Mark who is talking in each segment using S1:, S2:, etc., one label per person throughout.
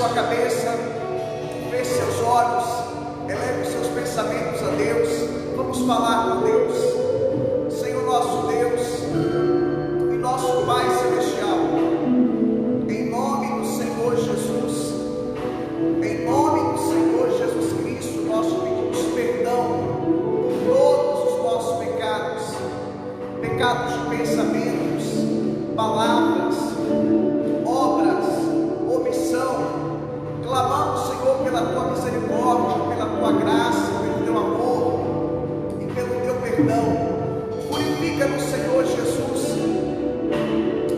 S1: sua cabeça, feche seus olhos, eleve os seus pensamentos a Deus. Vamos falar com Deus. Senhor nosso Deus e nosso Pai Celestial, em nome do Senhor Jesus, em nome do Senhor Jesus Cristo, nós pedimos perdão por todos os nossos pecados, pecados de pensamentos, palavras, obras, omissão. Clamamos, Senhor, pela tua misericórdia, pela tua graça, pelo teu amor e pelo teu perdão. Purifica-nos, Senhor Jesus,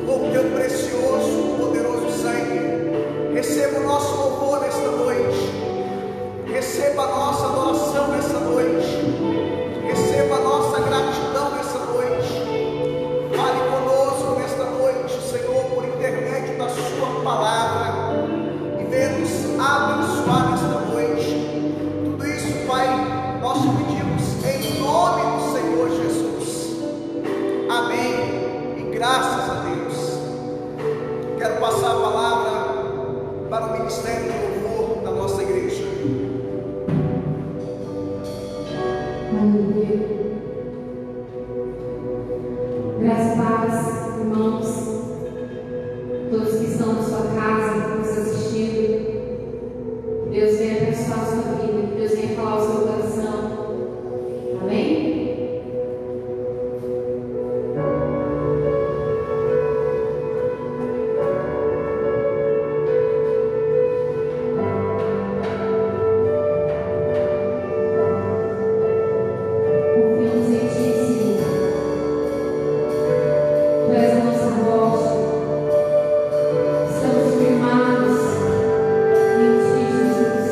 S1: com o teu precioso, poderoso sangue. Receba o nosso louvor nesta noite, receba a nossa adoração nessa noite, receba a nossa gratidão nessa noite. Fale conosco nesta noite, Senhor, por intermédio da sua palavra, e venha nos abençoar nesta noite. Tudo isso, Pai, nós te pedimos em nome do Senhor Jesus. Amém. E graças a Deus. Quero passar a palavra para o ministério de louvor da nossa igreja.
S2: Aleluia. Graças a Deus, irmãos, todos que estão na sua casa, nos assistindo. Que Deus venha abençoar a sua vida, que Deus venha falar o seu coração. Amém? Confiamos em Ti, Senhor. Tu és a nossa rocha. Estamos firmados em Ti, Jesus.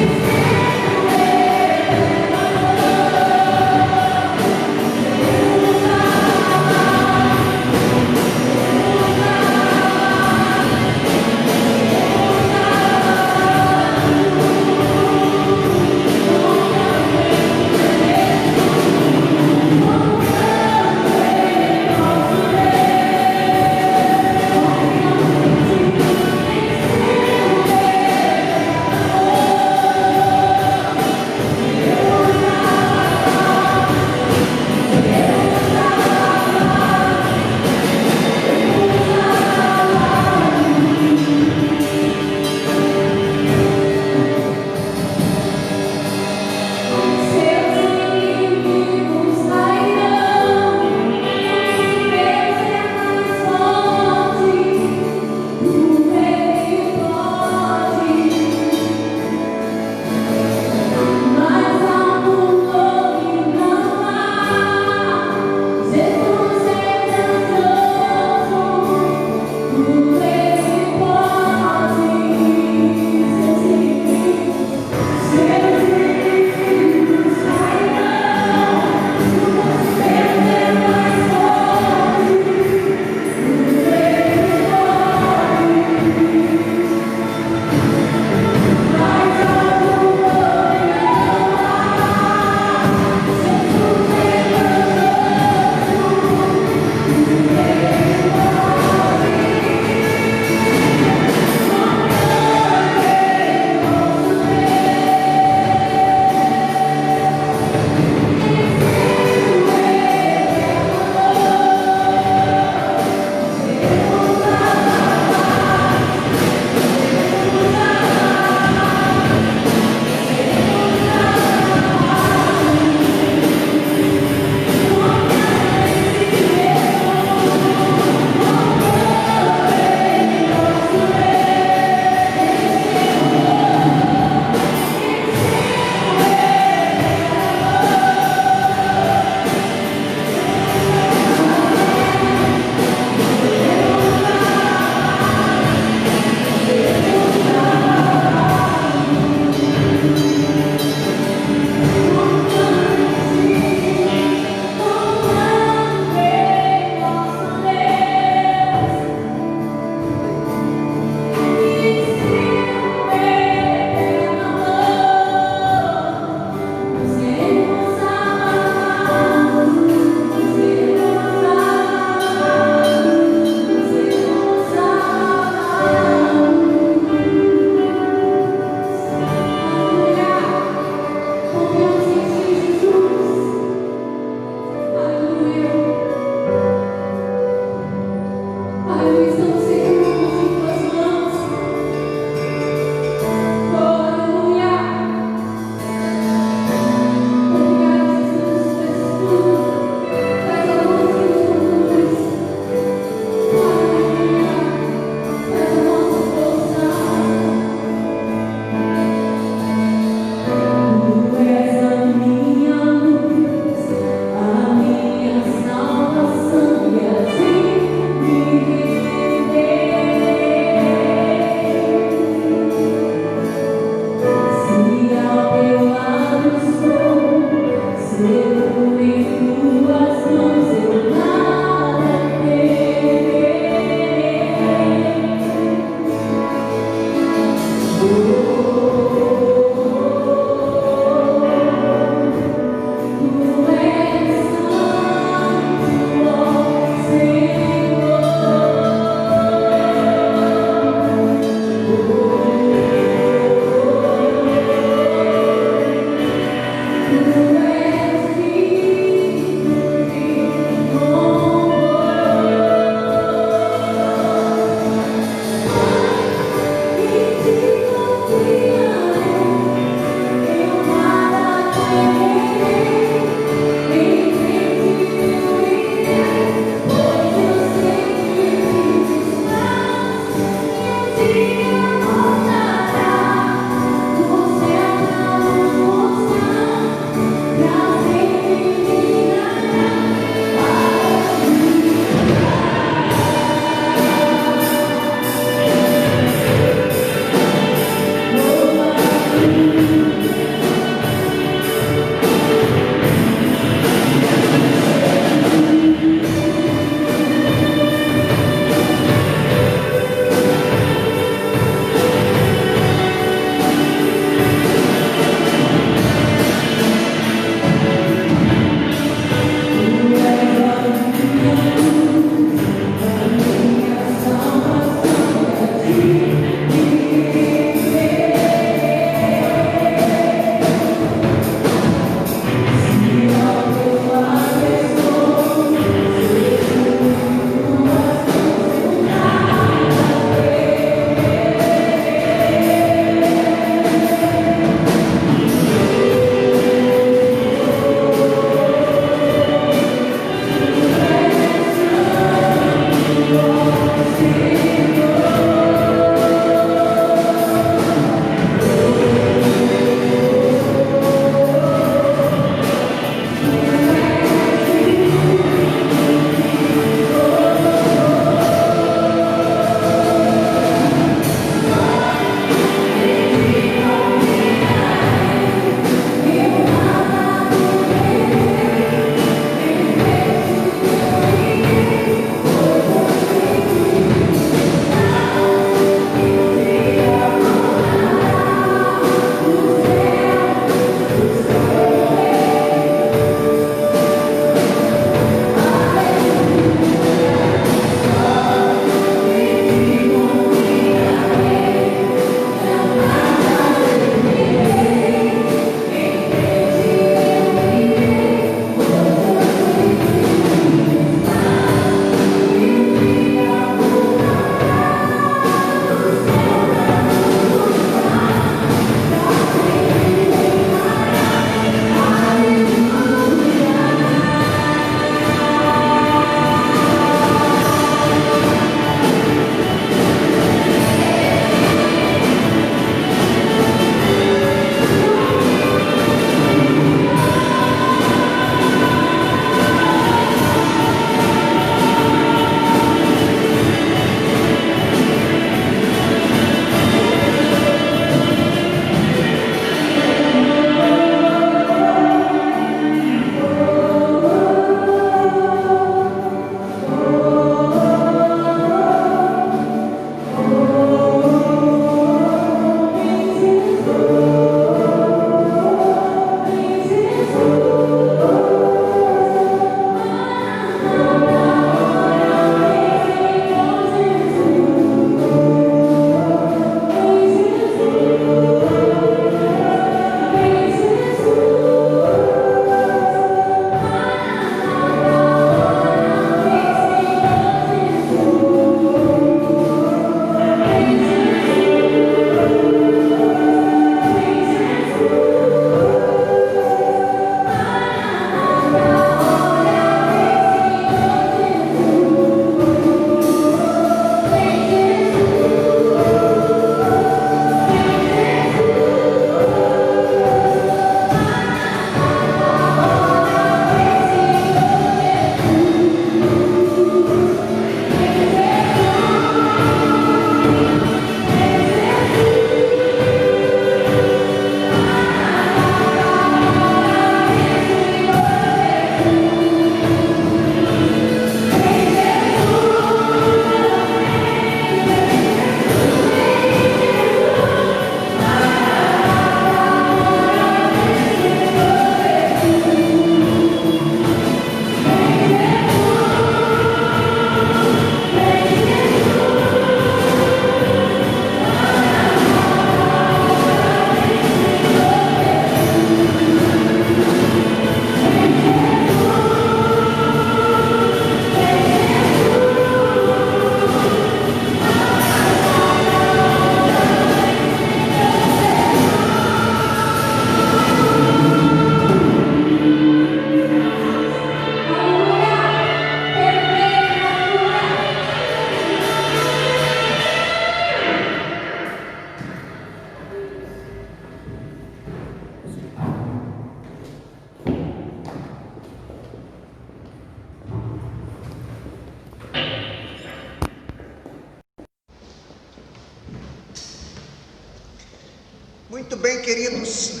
S1: Muito bem, queridos,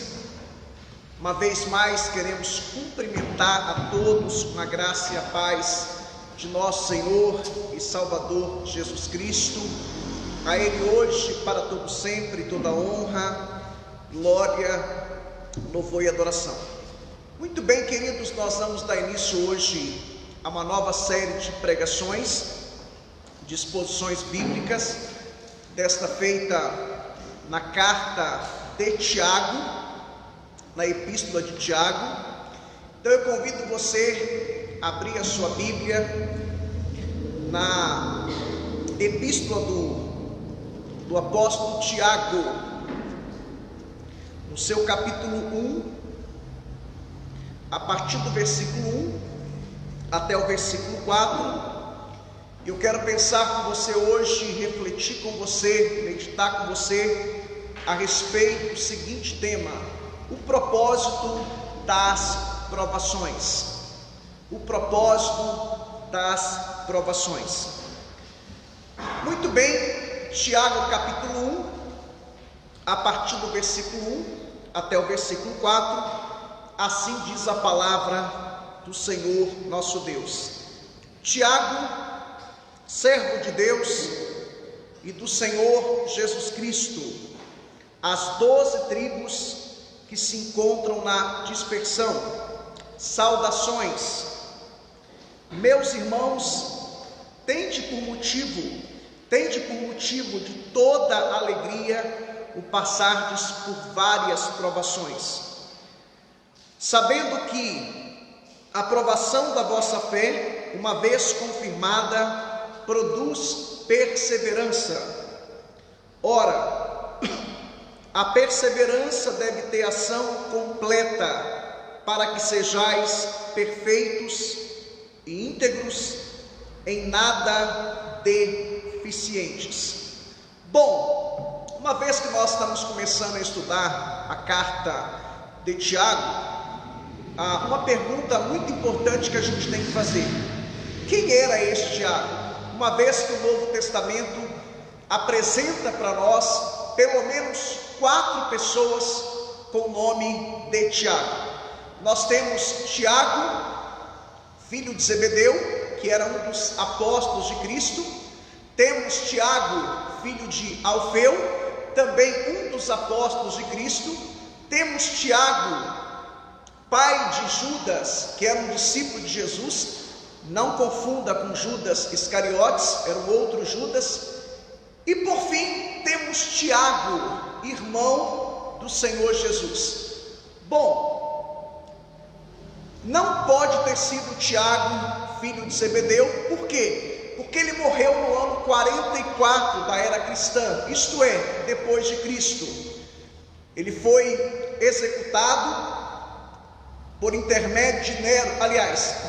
S1: uma vez mais queremos cumprimentar a todos com a graça e a paz de nosso Senhor e Salvador Jesus Cristo. A Ele hoje, para todo sempre, toda honra, glória, louvor e adoração. Muito bem, queridos, nós vamos dar início hoje a uma nova série de pregações, de exposições bíblicas, desta feita na carta de Tiago, na epístola de Tiago. Então eu convido você a abrir a sua Bíblia na epístola do apóstolo Tiago, no seu capítulo 1, a partir do versículo 1 até o versículo 4. Eu quero pensar com você hoje, refletir com você, meditar com você a respeito do seguinte tema: o propósito das provações. O propósito das provações. Muito bem, Tiago capítulo 1, a partir do versículo 1 até o versículo 4, assim diz a palavra do Senhor nosso Deus. Tiago, servo de Deus e do Senhor Jesus Cristo, as 12 tribos que se encontram na dispersão, saudações. Meus irmãos, tende por motivo de toda alegria o passardes por várias provações, sabendo que a provação da vossa fé, uma vez confirmada, produz perseverança. Ora, a perseverança deve ter ação completa, para que sejais perfeitos e íntegros, em nada deficientes. Bom, uma vez que nós estamos começando a estudar a carta de Tiago, uma pergunta muito importante que a gente tem que fazer: quem era este Tiago? Uma vez que o Novo Testamento apresenta para nós pelo menos 4 pessoas com o nome de Tiago. Nós temos Tiago, filho de Zebedeu, que era um dos apóstolos de Cristo. Temos Tiago, filho de Alfeu, também um dos apóstolos de Cristo. Temos Tiago, pai de Judas, que era um discípulo de Jesus. Não confunda com Judas Iscariotes, era o outro Judas. E por fim, temos Tiago, irmão do Senhor Jesus. Bom, não pode ter sido Tiago, filho de Zebedeu. Por quê? Porque ele morreu no ano 44 da era cristã, isto é, depois de Cristo. Ele foi executado por intermédio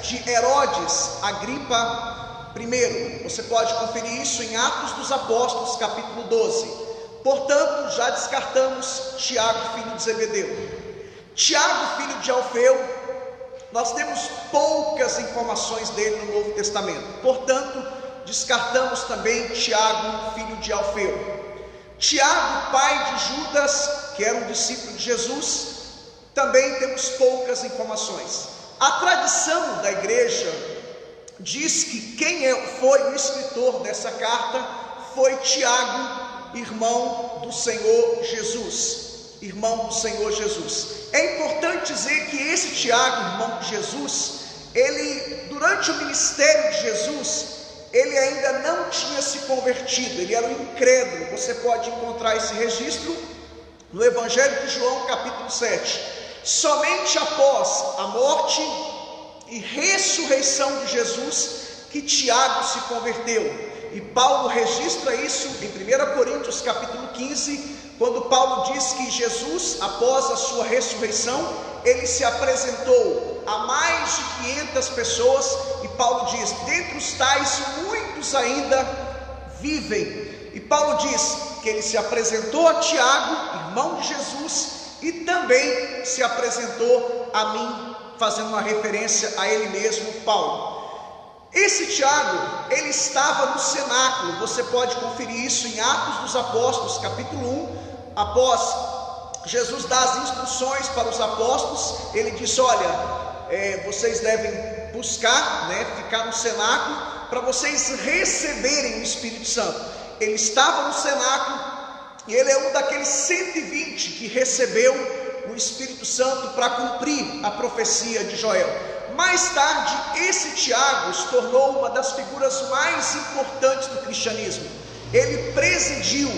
S1: de Herodes Agripa I. Você pode conferir isso em Atos dos Apóstolos, capítulo 12. Portanto, já descartamos Tiago, filho de Zebedeu. Tiago, filho de Alfeu, nós temos poucas informações dele no Novo Testamento. Portanto, descartamos também Tiago, filho de Alfeu. Tiago, pai de Judas, que era um discípulo de Jesus, também temos poucas informações. A tradição da igreja diz que quem foi o escritor dessa carta foi Tiago, irmão do Senhor Jesus. Irmão do Senhor Jesus. É importante dizer que esse Tiago, irmão de Jesus, ele, durante o ministério de Jesus, ele ainda não tinha se convertido, ele era um incrédulo. Você pode encontrar esse registro no Evangelho de João, capítulo 7. Somente após a morte e ressurreição de Jesus que Tiago se converteu. E Paulo registra isso em 1 Coríntios capítulo 15, quando Paulo diz que Jesus, após a sua ressurreição, ele se apresentou a mais de 500 pessoas, e Paulo diz: dentre os tais muitos ainda vivem. E Paulo diz que ele se apresentou a Tiago, irmão de Jesus, e também se apresentou a mim, fazendo uma referência a ele mesmo, Paulo. Esse Tiago, ele estava no cenáculo. Você pode conferir isso em Atos dos Apóstolos, capítulo 1, após Jesus dá as instruções para os apóstolos. Ele diz: olha, vocês devem buscar, ficar no cenáculo, para vocês receberem o Espírito Santo. Ele estava no cenáculo, e ele é um daqueles 120 que recebeu o Espírito Santo para cumprir a profecia de Joel. Mais tarde, esse Tiago se tornou uma das figuras mais importantes do cristianismo. Ele presidiu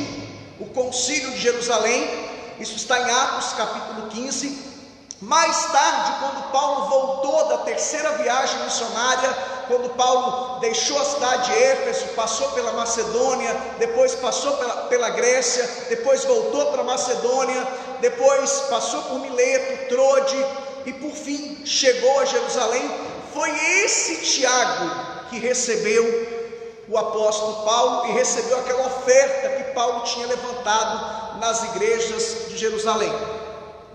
S1: o concílio de Jerusalém. Isso está em Atos capítulo 15. Mais tarde, quando Paulo voltou da terceira viagem missionária, quando Paulo deixou a cidade de Éfeso, passou pela Macedônia, depois passou pela Grécia, depois voltou para a Macedônia, depois passou por Mileto, Trode e por fim chegou a Jerusalém. Foi esse Tiago que recebeu o apóstolo Paulo e recebeu aquela oferta que Paulo tinha levantado nas igrejas de Jerusalém.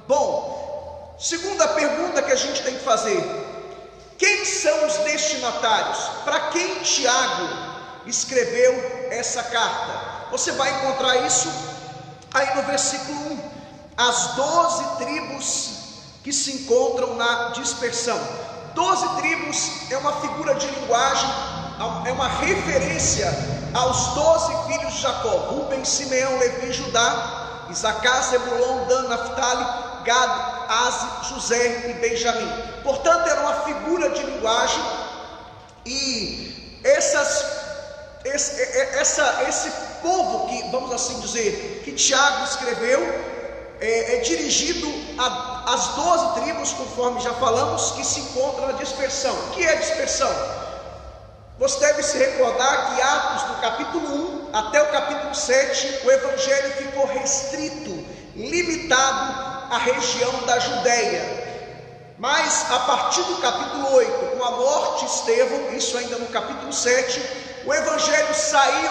S1: Bom, segunda pergunta que a gente tem que fazer: quem são os destinatários? Para quem Tiago escreveu essa carta? Você vai encontrar isso aí no versículo 1. As 12 tribos que se encontram na dispersão. 12 tribos é uma figura de linguagem, é uma referência aos 12 filhos de Jacó: Rubem, Simeão, Levi, Judá, Isacar, Zebulon, Dan, Naftali, Gad, Aze, José e Benjamim. Portanto, era uma figura de linguagem, e esse povo que, vamos assim dizer, que Tiago escreveu, é dirigido às 12 tribos, conforme já falamos, que se encontram na dispersão. O que é dispersão? Você deve se recordar que Atos, do capítulo 1 até o capítulo 7, o evangelho ficou restrito, limitado à região da Judéia. Mas a partir do capítulo 8, com a morte de Estevão, isso ainda no capítulo 7, o evangelho saiu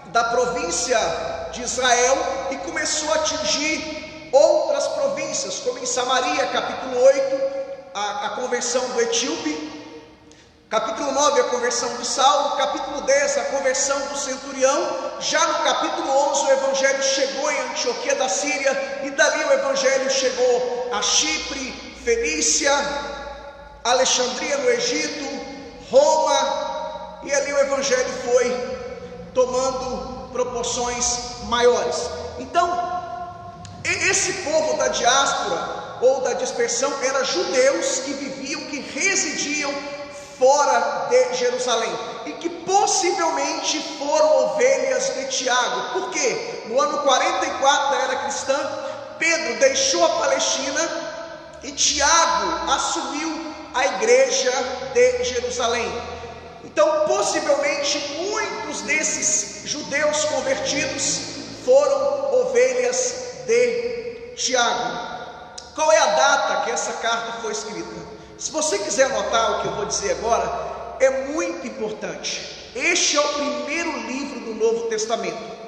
S1: da província de Israel e começou a atingir outras províncias, como em Samaria, capítulo 8, a conversão do etíope, capítulo 9, a conversão de Saulo, capítulo 10, a conversão do centurião. Já no capítulo 11, o evangelho chegou em Antioquia da Síria, e dali o evangelho chegou a Chipre, Fenícia, Alexandria no Egito, Roma, e ali o evangelho foi tomando proporções maiores. Então, esse povo da diáspora ou da dispersão era judeus que viviam, que residiam fora de Jerusalém, e que possivelmente foram ovelhas de Tiago. Por quê? No ano 44 da era cristã, Pedro deixou a Palestina e Tiago assumiu a igreja de Jerusalém. Então, possivelmente, muitos desses judeus convertidos foram ovelhas de Tiago. Qual é a data que essa carta foi escrita? Se você quiser anotar o que eu vou dizer agora, é muito importante. Este é o primeiro livro do Novo Testamento.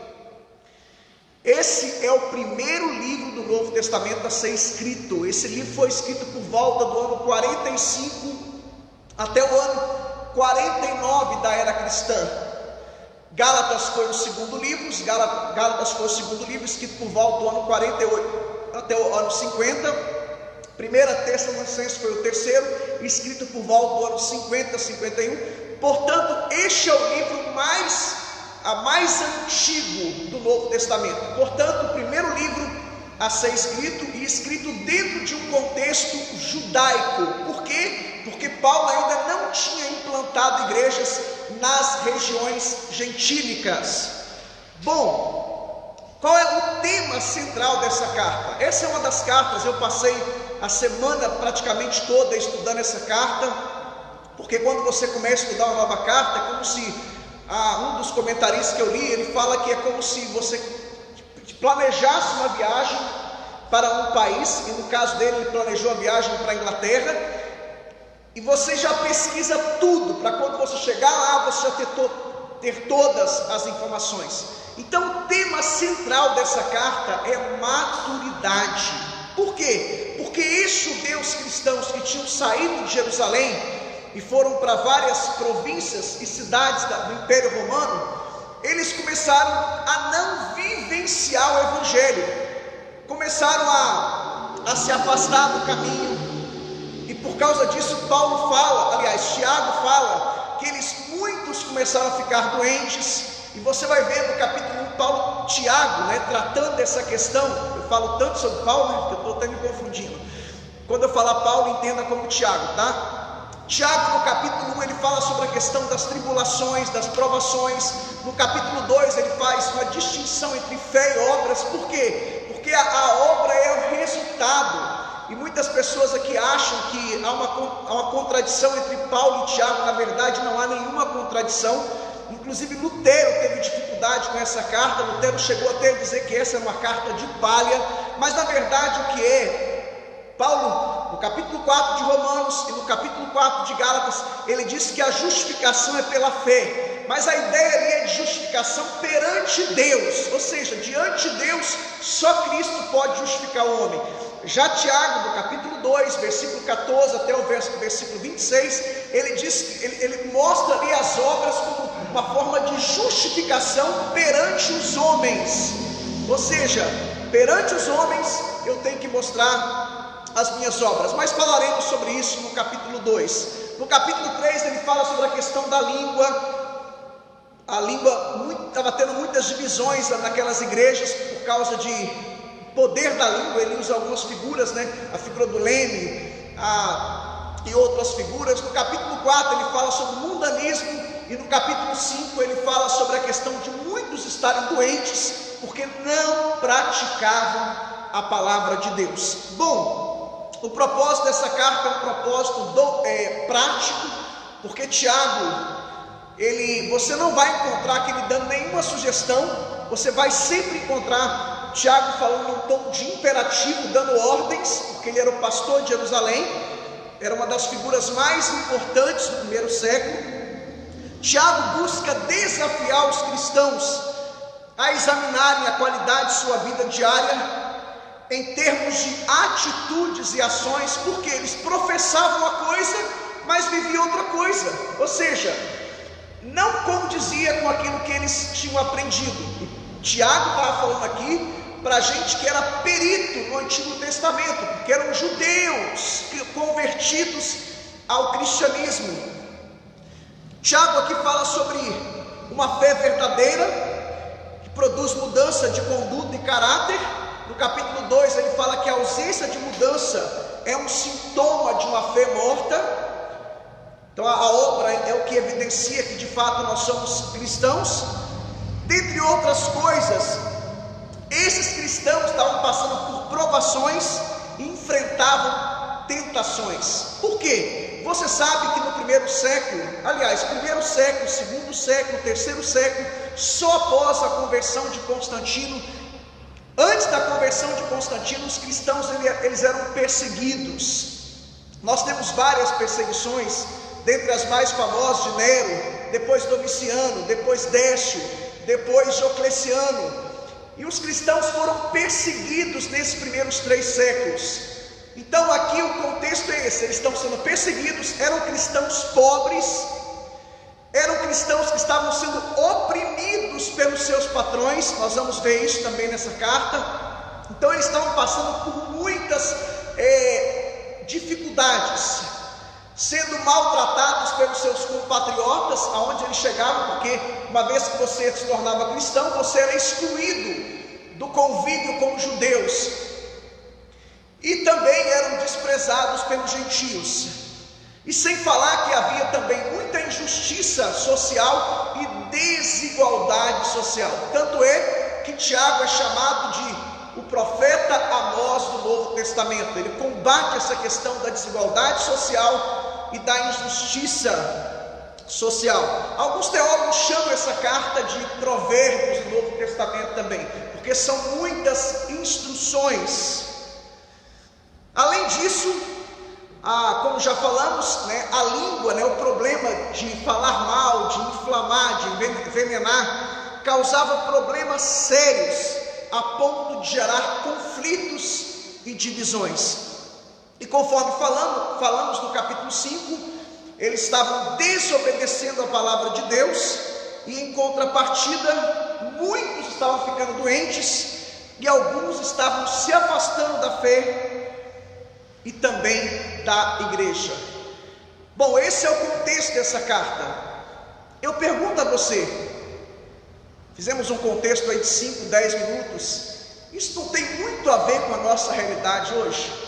S1: Esse é o primeiro livro do Novo Testamento a ser escrito. Esse livro foi escrito por volta do ano 45 até o ano 49 da era cristã. Gálatas foi o segundo livro, escrito por volta do ano 48 até o ano 50. Primeira Tessalonicenses foi o terceiro, escrito por volta do ano 50, 51. Portanto, este é o livro mais antigo do Novo Testamento. Portanto, o primeiro livro a ser escrito, e escrito dentro de um contexto judaico. Por quê? Porque Paulo ainda não tinha implantado igrejas nas regiões gentílicas. Bom, qual é o tema central dessa carta? Essa é uma das cartas, eu passei a semana praticamente toda estudando essa carta, porque quando você começa a estudar uma nova carta, é como se, um dos comentaristas que eu li, ele fala que é como se você planejasse uma viagem para um país, e no caso dele, ele planejou a viagem para a Inglaterra, e você já pesquisa tudo, para quando você chegar lá, você já ter todas as informações. Então, o tema central dessa carta é maturidade. Por quê? Porque esses judeus cristãos que tinham saído de Jerusalém e foram para várias províncias e cidades do Império Romano, eles começaram a não vivenciar o Evangelho. começaram a se afastar do caminho, e por causa disso Tiago fala que muitos começaram a ficar doentes. E você vai ver no capítulo 1, Tiago, tratando dessa questão. Eu falo tanto sobre Paulo, que eu estou até me confundindo. Quando eu falar Paulo, entenda como Tiago, tá? Tiago, no capítulo 1, ele fala sobre a questão das tribulações, das provações. No capítulo 2, ele faz uma distinção entre fé e obras. Por quê? Porque a obra é o resultado. E muitas pessoas aqui acham que há uma contradição entre Paulo e Tiago. Na verdade, não há nenhuma contradição. Inclusive Lutero teve dificuldade com essa carta. Lutero chegou até a dizer que essa é uma carta de palha. Mas na verdade o que é? Paulo, no capítulo 4 de Romanos e no capítulo 4 de Gálatas, ele diz que a justificação é pela fé. Mas a ideia ali é de justificação perante Deus. Ou seja, diante de Deus, só Cristo pode justificar o homem. Já Tiago, no capítulo 2, versículo 14 até o versículo 26, ele mostra ali as obras como uma forma de justificação perante os homens. Ou seja, perante os homens eu tenho que mostrar as minhas obras. Mas falaremos sobre isso no capítulo 2. No capítulo 3 ele fala sobre a questão da língua. A língua estava tendo muitas divisões naquelas igrejas por causa de poder da língua. Ele usa algumas figuras, a figura do leme e outras figuras. No capítulo 4 ele fala sobre o mundanismo, e no capítulo 5 ele fala sobre a questão de muitos estarem doentes porque não praticavam a palavra de Deus. Bom, o propósito dessa carta é um propósito prático, porque Tiago, você não vai encontrar aqui ele dando nenhuma sugestão. Você vai sempre encontrar Tiago falando em um tom de imperativo, dando ordens, porque ele era o pastor de Jerusalém, era uma das figuras mais importantes do primeiro século. Tiago busca desafiar os cristãos a examinarem a qualidade de sua vida diária em termos de atitudes e ações, porque eles professavam uma coisa, mas viviam outra coisa. Ou seja, não condizia com aquilo que eles tinham aprendido. Tiago estava falando aqui para gente que era perito no Antigo Testamento, porque eram judeus convertidos ao cristianismo. Tiago aqui fala sobre uma fé verdadeira, que produz mudança de conduta e caráter. No capítulo 2 ele fala que a ausência de mudança é um sintoma de uma fé morta. Então a obra é o que evidencia que de fato nós somos cristãos. Dentre outras coisas, esses cristãos estavam passando por provações e enfrentavam tentações. Por quê? Você sabe que no primeiro século, segundo século, terceiro século, só após a conversão de Constantino, antes da conversão de Constantino, os cristãos eles eram perseguidos. Nós temos várias perseguições, dentre as mais famosas de Nero, depois Domiciano, depois Décio, depois Diocleciano. E os cristãos foram perseguidos nesses primeiros 3 séculos. Então aqui o contexto é esse: eles estão sendo perseguidos, eram cristãos pobres, eram cristãos que estavam sendo oprimidos pelos seus patrões. Nós vamos ver isso também nessa carta. Então eles estavam passando por muitas dificuldades, sendo maltratados pelos seus compatriotas aonde eles chegavam, porque uma vez que você se tornava cristão, você era excluído do convívio com os judeus, e também eram desprezados pelos gentios. E sem falar que havia também muita injustiça social e desigualdade social. Tanto é que Tiago é chamado de o profeta Amós do Novo Testamento. Ele combate essa questão da desigualdade social e da injustiça social. Alguns teólogos chamam essa carta de Provérbios do Novo Testamento também, porque são muitas instruções. Além disso, como já falamos, a língua, o problema de falar mal, de inflamar, de envenenar, causava problemas sérios, a ponto de gerar conflitos e divisões. E conforme falamos no capítulo 5, eles estavam desobedecendo a palavra de Deus, e em contrapartida, muitos estavam ficando doentes. e alguns estavam se afastando da fé e também da igreja. Bom, esse é o contexto dessa carta. Eu pergunto a você, fizemos um contexto aí de 5, 10 minutos, isso não tem muito a ver com a nossa realidade hoje?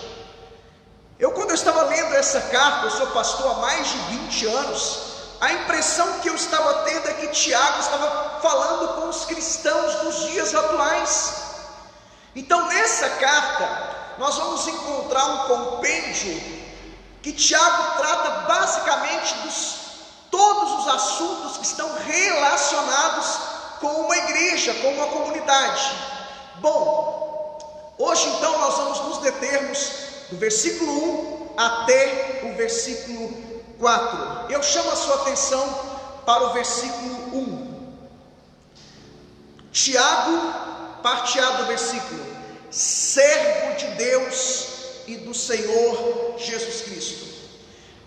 S1: Quando eu estava lendo essa carta, eu sou pastor há mais de 20 anos, a impressão que eu estava tendo é que Tiago estava falando com os cristãos dos dias atuais. Então nessa carta, nós vamos encontrar um compêndio que Tiago trata basicamente todos os assuntos que estão relacionados com uma igreja, com uma comunidade. Bom, hoje então nós vamos nos determos do versículo 1 até o versículo 4. Eu chamo a sua atenção para o versículo 1. Tiago, parte A do versículo: servo de Deus e do Senhor Jesus Cristo.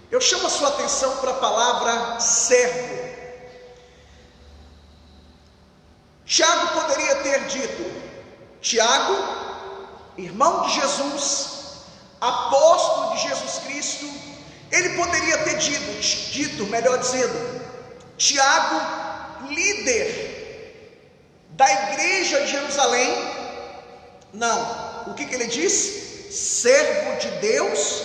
S1: Eu chamo a sua atenção para a palavra servo. Tiago poderia ter dito: Tiago, irmão de Jesus, apóstolo de Jesus Cristo. Ele poderia ter dito, melhor dizendo, Tiago, líder da igreja de Jerusalém. Não, o que ele diz? Servo de Deus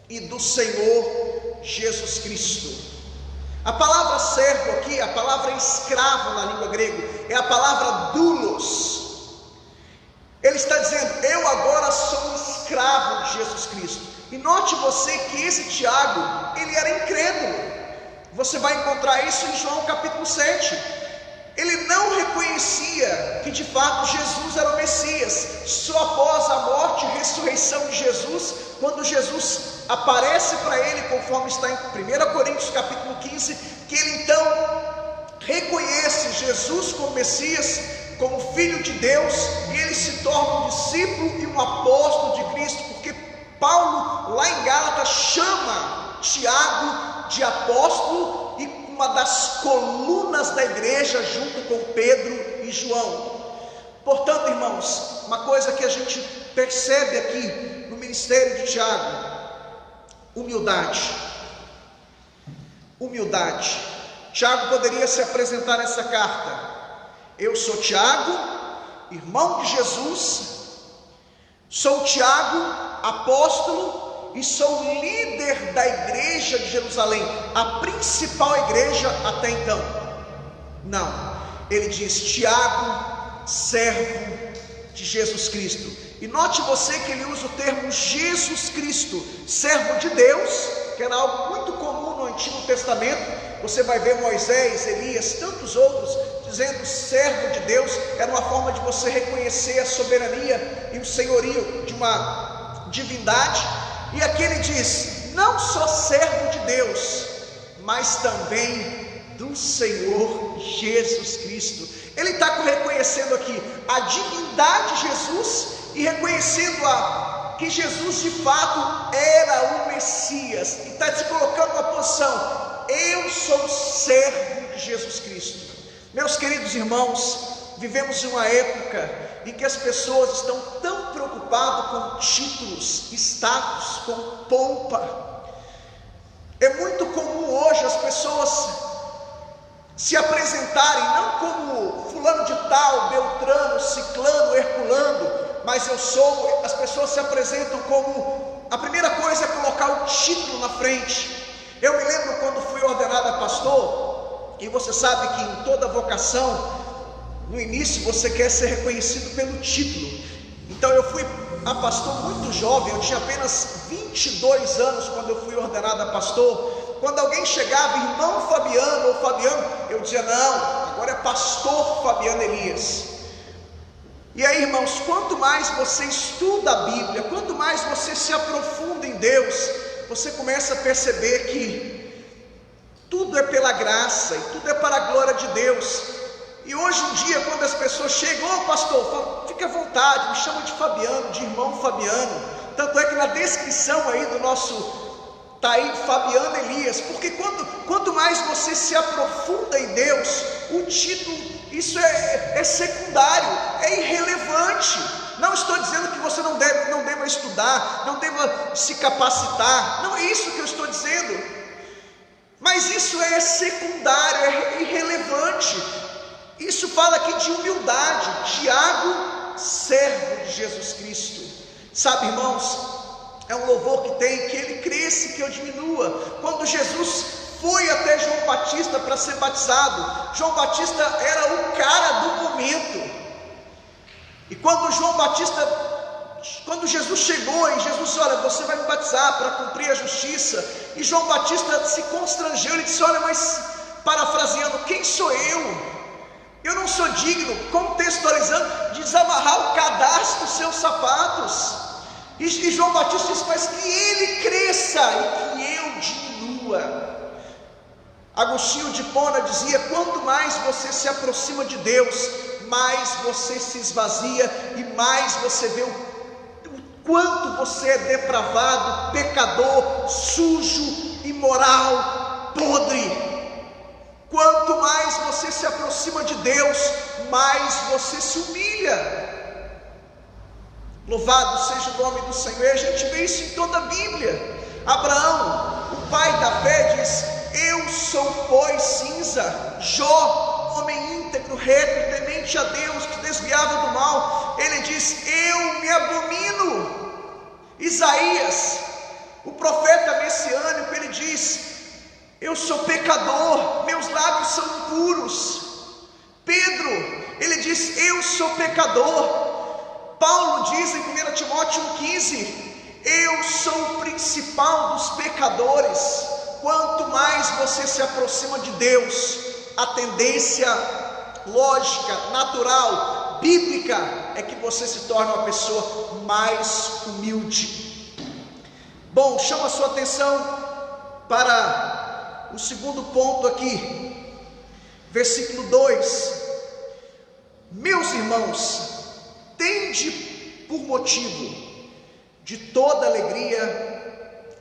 S1: e do Senhor Jesus Cristo. A palavra servo aqui, a palavra escravo na língua grega, é a palavra doulos. Ele está dizendo: eu agora sou escravo de Jesus Cristo. E note você que esse Tiago, ele era incrédulo. Você vai encontrar isso em João capítulo 7. Ele não reconhecia que de fato Jesus era o Messias. Só após a morte e ressurreição de Jesus, quando Jesus aparece para ele, conforme está em 1 Coríntios capítulo 15, que ele então reconhece Jesus como Messias, como Filho de Deus, e ele se torna um discípulo e um apóstolo de Cristo, porque Paulo, lá em Gálatas, chama Tiago de apóstolo e uma das colunas da igreja, junto com Pedro e João. Portanto, irmãos, uma coisa que a gente percebe aqui no ministério de Tiago: humildade. Humildade. Tiago poderia se apresentar nessa carta: eu sou Tiago, irmão de Jesus, sou Tiago, apóstolo, e sou líder da igreja de Jerusalém, a principal igreja até então. Não, ele diz Tiago, servo de Jesus Cristo. E note você que ele usa o termo Jesus Cristo, servo de Deus, que era algo muito comum no Antigo Testamento. Você vai ver Moisés, Elias, tantos outros dizendo servo de Deus. Era uma forma de você reconhecer a soberania e o senhorio de uma divindade. E aqui ele diz: não só servo de Deus, mas também do Senhor Jesus Cristo. Ele está reconhecendo aqui a divindade de Jesus e reconhecendo que Jesus de fato era o Messias, e está se colocando numa posição: eu sou servo de Jesus Cristo. Meus queridos irmãos, vivemos em uma época em que as pessoas estão tão preocupadas com títulos, status, com pompa. É muito comum hoje as pessoas se apresentarem não como fulano de tal, Beltrano, Ciclano, Herculano, mas as pessoas se apresentam como, a primeira coisa é colocar o título na frente. Eu me lembro quando fui ordenado a pastor, e você sabe que em toda vocação, no início você quer ser reconhecido pelo título. Então eu fui a pastor muito jovem, eu tinha apenas 22 anos quando eu fui ordenado a pastor. Quando alguém chegava, irmão Fabiano ou Fabiano, eu dizia: não, agora é pastor Fabiano Elias. E aí, irmãos, quanto mais você estuda a Bíblia, quanto mais você se aprofunda em Deus, você começa a perceber que tudo é pela graça e tudo é para a glória de Deus. E hoje em dia, quando as pessoas chegam: ô pastor, fique à vontade, me chama de Fabiano, de irmão Fabiano. Tanto é que na descrição aí do nosso, está aí Fabiano Elias, porque quanto mais mais você se aprofunda em Deus, o título, isso é secundário, é irrelevante. Não estou dizendo que você não deva estudar, não deva se capacitar, não é isso que eu estou dizendo, mas isso é secundário, é irrelevante. Isso fala aqui de humildade. Tiago, servo de Jesus Cristo. Sabe, irmãos, é um louvor que tem, que ele cresce, que eu diminua. Quando Jesus foi até João Batista para ser batizado, João Batista era o cara do momento. E quando Jesus chegou e Jesus disse: olha, você vai me batizar para cumprir a justiça, e João Batista se constrangeu, ele disse: olha, mas, parafraseando, quem sou eu? Eu não sou digno, contextualizando, de desamarrar o cadarço dos seus sapatos. E João Batista disse: mas que ele cresça e que eu diminua. Agostinho de Hipona dizia: quanto mais você se aproxima de Deus, mais você se esvazia e mais você vê o quanto você é depravado, pecador, sujo, imoral, podre. Quanto mais você se aproxima de Deus, mais você se humilha. Louvado seja o nome do Senhor. E a gente vê isso em toda a Bíblia. Abraão, o pai da fé, diz: eu sou pó e cinza. Jó, homem íntegro, reto, temente a Deus, que desviava do mal, ele diz: eu me abomino. Isaías, o profeta messiânico, ele diz: eu sou pecador, meus lábios são impuros. Pedro, ele diz: eu sou pecador. Paulo diz em 1 Timóteo 1,15: eu sou o principal dos pecadores. Quanto mais você se aproxima de Deus, a tendência lógica, natural, bíblica, é que você se torne uma pessoa mais humilde. Bom, chama a sua atenção para o segundo ponto aqui, versículo 2: meus irmãos, tende por motivo de toda alegria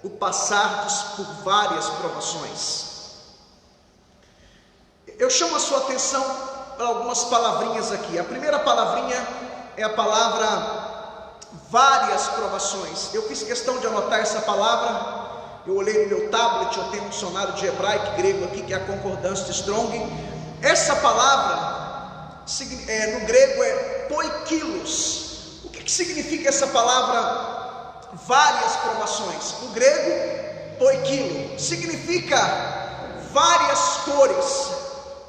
S1: o passardes por várias provações. Eu chamo a sua atenção para algumas palavrinhas aqui. A primeira palavrinha é a palavra várias provações. Eu fiz questão de anotar essa palavra. Eu olhei no meu tablet, eu tenho um dicionário de hebraico e grego aqui, que é a concordância de Strong. Essa palavra no grego é poikilos. O que significa essa palavra várias provações? No grego, poikilo, significa várias cores,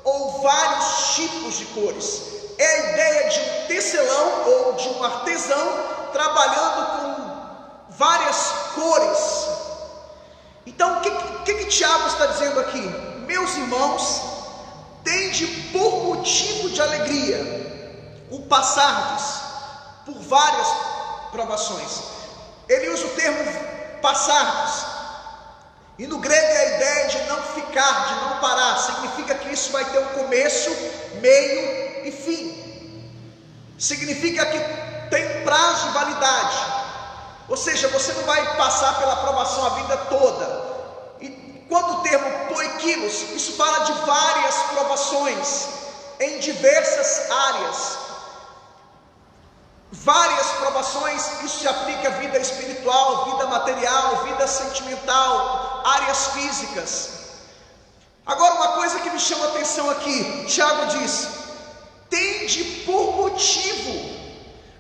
S1: ou vários tipos de cores. É a ideia de um tecelão ou de um artesão trabalhando com várias cores. Então o que Tiago está dizendo aqui? Meus irmãos, tende por motivo de alegria o passardes por várias provações. Ele usa o termo passardes, e no grego é a ideia de não ficar, de não parar. Significa que isso vai ter um começo, meio e fim. Significa que tem prazo de validade. Ou seja, você não vai passar pela provação a vida toda. E quando o termo poikilos, isso fala de várias provações em diversas áreas. Várias provações, isso se aplica à vida espiritual, vida material, vida sentimental, áreas físicas. Agora, uma coisa que me chama a atenção aqui, Tiago diz: tende por motivo.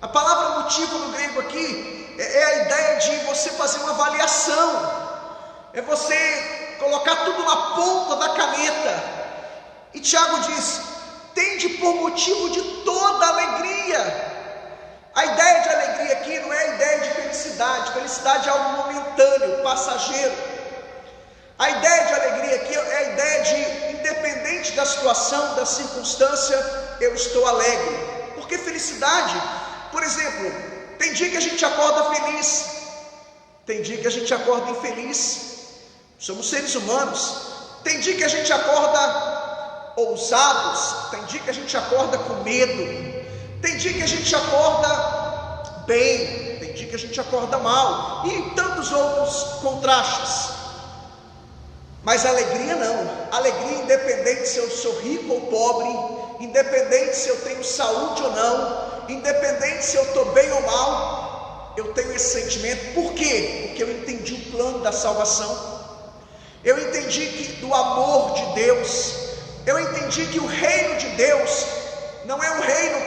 S1: A palavra motivo no grego aqui é a ideia de você fazer uma avaliação, é você colocar tudo na ponta da caneta. E Tiago diz: tende por motivo de toda alegria. A ideia de alegria aqui não é a ideia de felicidade. Felicidade é algo momentâneo, passageiro. A ideia de alegria aqui é a ideia de, independente da situação, da circunstância, eu estou alegre. Porque felicidade, por exemplo, tem dia que a gente acorda feliz, tem dia que a gente acorda infeliz. Somos seres humanos. Tem dia que a gente acorda ousados, tem dia que a gente acorda com medo, tem dia que a gente acorda bem, tem dia que a gente acorda mal, e tantos outros contrastes. Mas alegria não. Alegria independente se eu sou rico ou pobre, independente se eu tenho saúde ou não, independente se eu estou bem ou mal, eu tenho esse sentimento. Por quê? Porque eu entendi o plano da salvação. Eu entendi que do amor de Deus, eu entendi que o reino de Deus não é um reino,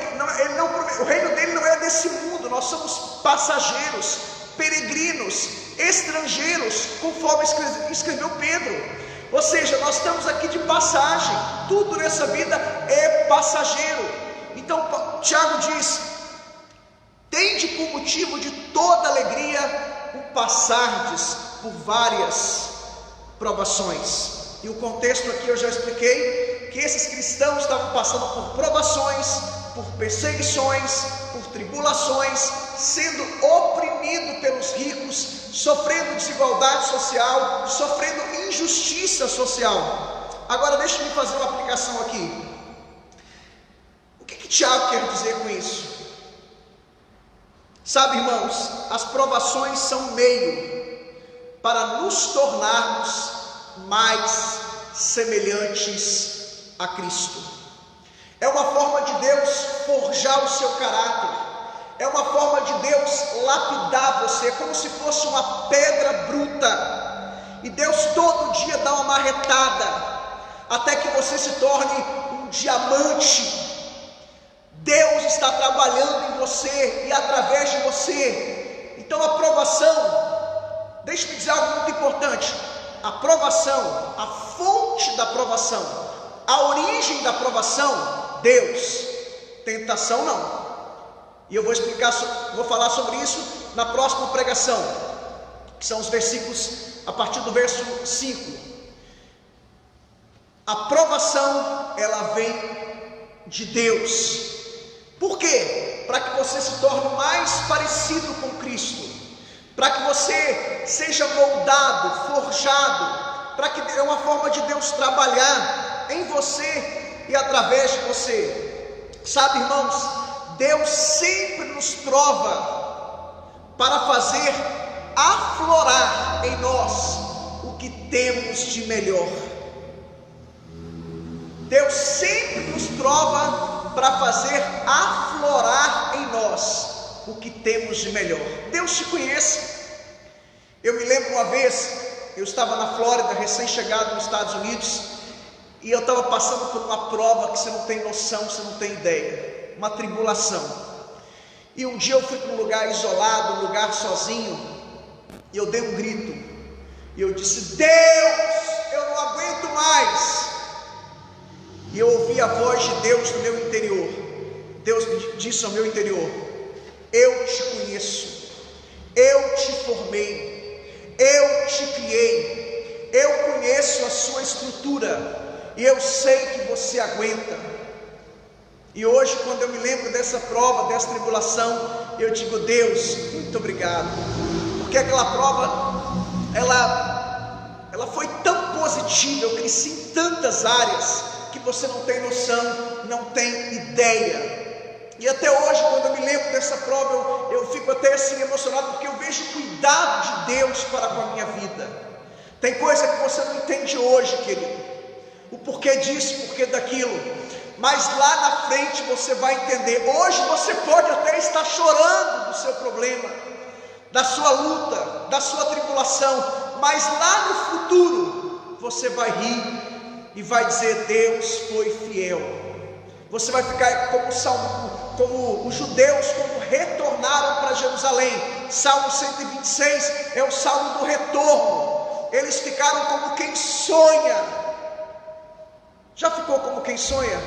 S1: o reino dele não é desse mundo. Nós somos passageiros, peregrinos, estrangeiros, conforme escreveu Pedro. Ou seja, nós estamos aqui de passagem. Tudo nessa vida é passageiro. Então Tiago diz: tende por motivo de toda alegria o passardes por várias provações. E o contexto aqui eu já expliquei, que esses cristãos estavam passando por provações, por perseguições, por tribulações, sendo oprimido pelos ricos, sofrendo desigualdade social, sofrendo injustiça social. Agora deixa-me fazer uma aplicação aqui. O que Tiago quer dizer com isso? Sabe, irmãos, as provações são um meio para nos tornarmos mais semelhantes a Cristo. É uma forma de Deus forjar o seu caráter, é uma forma de Deus lapidar você, como se fosse uma pedra bruta, e Deus todo dia dá uma marretada, até que você se torne um diamante. Deus está trabalhando em você e através de você. Então a provação, deixa-me dizer algo muito importante: a provação, a fonte da provação, a origem da provação, Deus. Tentação não. E eu vou falar sobre isso na próxima pregação, que são os versículos a partir do verso 5. A provação, ela vem de Deus. Por quê? Para que você se torne mais parecido com Cristo, para que você seja moldado, forjado, para que é uma forma de Deus trabalhar em você e através de você. Sabe, irmãos, Deus sempre nos prova para fazer aflorar em nós o que temos de melhor. Deus sempre nos prova para fazer aflorar em nós o que temos de melhor. Deus te conhece. Eu me lembro uma vez, eu estava na Flórida, recém-chegado nos Estados Unidos, e eu estava passando por uma prova que você não tem noção, você não tem ideia, uma tribulação. E um dia eu fui para um lugar isolado, um lugar sozinho, e eu dei um grito, e eu disse: Deus, eu não aguento mais. E eu ouvi a voz de Deus no meu interior. Deus disse ao meu interior: eu te conheço, eu te formei, eu te criei, eu conheço a sua estrutura, e eu sei que você aguenta. E hoje, quando eu me lembro dessa prova, dessa tribulação, eu digo: Deus, muito obrigado, porque aquela prova, ela foi tão positiva, eu cresci em tantas áreas, que você não tem noção, não tem ideia. E até hoje, quando eu me lembro dessa prova, eu fico até assim emocionado, porque eu vejo o cuidado de Deus para com a minha vida. Tem coisa que você não entende hoje, querido, o porquê disso, o porquê daquilo, mas lá na frente você vai entender. Hoje você pode até estar chorando do seu problema, da sua luta, da sua tribulação, mas lá no futuro você vai rir e vai dizer: Deus foi fiel. Você vai ficar como os judeus, quando retornaram para Jerusalém. Salmo 126 é o salmo do retorno. Eles ficaram como quem sonha. Já ficou como quem sonha?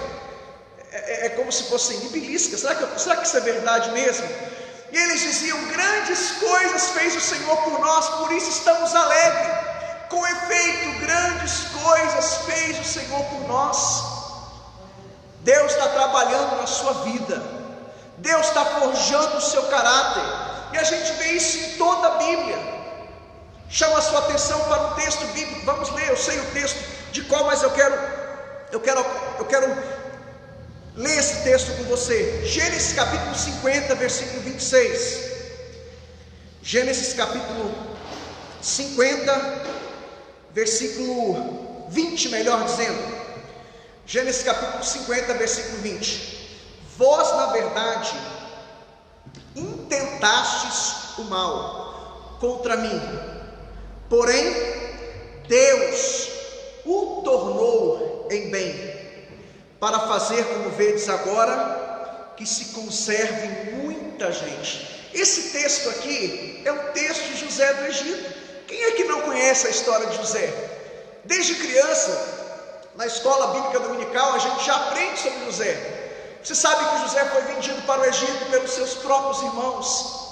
S1: É como se fossem beliscas. Será que isso é verdade mesmo? E eles diziam: grandes coisas fez o Senhor por nós, por isso estamos alegres. Com efeito, grandes coisas fez o Senhor por nós. Deus está trabalhando na sua vida, Deus está forjando o seu caráter, e a gente vê isso em toda a Bíblia. Chama a sua atenção para um texto bíblico. Vamos ler, eu sei o texto de qual, mas eu quero ler esse texto com você. Gênesis capítulo 50, versículo 26. Gênesis capítulo 50, versículo 20, melhor dizendo. Gênesis capítulo 50, versículo 20. Vós, na verdade, intentastes o mal contra mim, porém Deus o tornou em bem, para fazer, como vedes agora, que se conserve muita gente. Esse texto aqui é um texto de José do Egito. Quem é que não conhece a história de José? Desde criança, na escola bíblica dominical, a gente já aprende sobre José. Você sabe que José foi vendido para o Egito pelos seus próprios irmãos.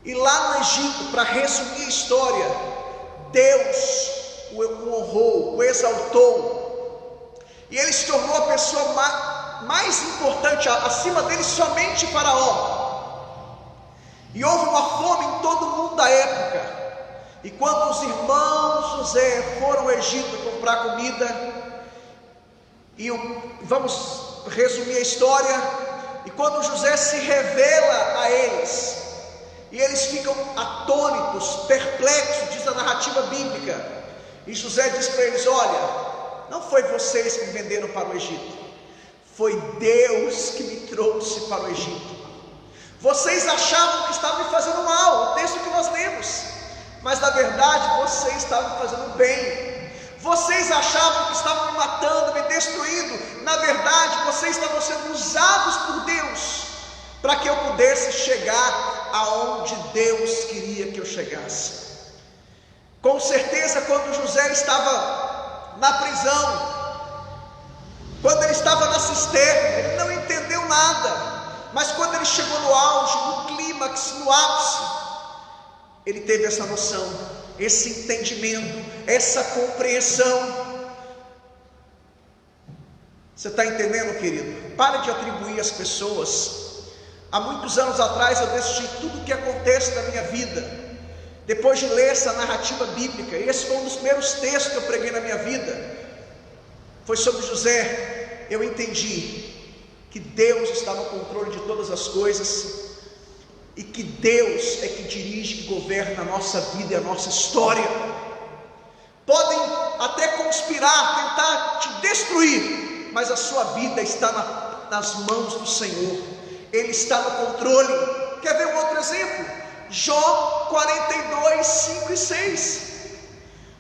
S1: E lá no Egito, para resumir a história, Deus o honrou, o exaltou, e ele se tornou a pessoa mais importante, acima dele somente Faraó. E houve uma fome em todo o mundo da época. E quando os irmãos José foram ao Egito comprar comida, e vamos resumir a história, e quando José se revela a eles, e eles ficam atônitos, perplexos, diz a narrativa bíblica, e José diz para eles: olha, não foi vocês que me venderam para o Egito, foi Deus que me trouxe para o Egito. Vocês achavam que estavam me fazendo mal, o texto que nós lemos, mas na verdade vocês estavam fazendo bem. Vocês achavam que estavam me matando, me destruindo, na verdade vocês estavam sendo usados por Deus, para que eu pudesse chegar aonde Deus queria que eu chegasse. Com certeza, quando José estava na prisão, quando ele estava na cisterna, ele não entendeu nada, mas quando ele chegou no auge, no clímax, no ápice, ele teve essa noção, esse entendimento, essa compreensão. Você está entendendo, querido? Para de atribuir às pessoas. Há muitos anos atrás eu decidi tudo o que acontece na minha vida, depois de ler essa narrativa bíblica. Esse foi um dos primeiros textos que eu preguei na minha vida, foi sobre José. Eu entendi que Deus está no controle de todas as coisas, e que Deus é que dirige, que governa a nossa vida e a nossa história. Podem até conspirar, tentar te destruir, mas a sua vida está nas mãos do Senhor. Ele está no controle. Quer ver um outro exemplo? Jó 42, 5 e 6.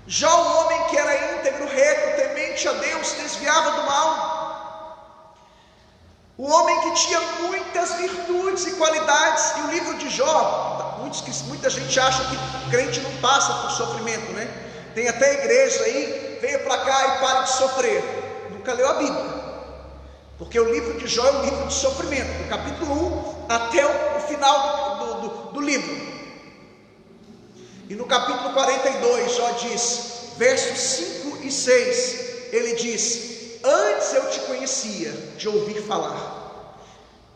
S1: Jó, um homem que era íntegro, reto, temente a Deus, desviava do mal. O homem que tinha muitas virtudes e qualidades. E o livro de Jó, muita gente acha que crente não passa por sofrimento, né? Tem até igreja aí, venha para cá e pare de sofrer. Nunca leu a Bíblia, porque o livro de Jó é um livro de sofrimento, do capítulo 1 até o final do livro. E no capítulo 42, Jó diz, versos 5 e 6, ele diz: antes eu te conhecia de ouvir falar,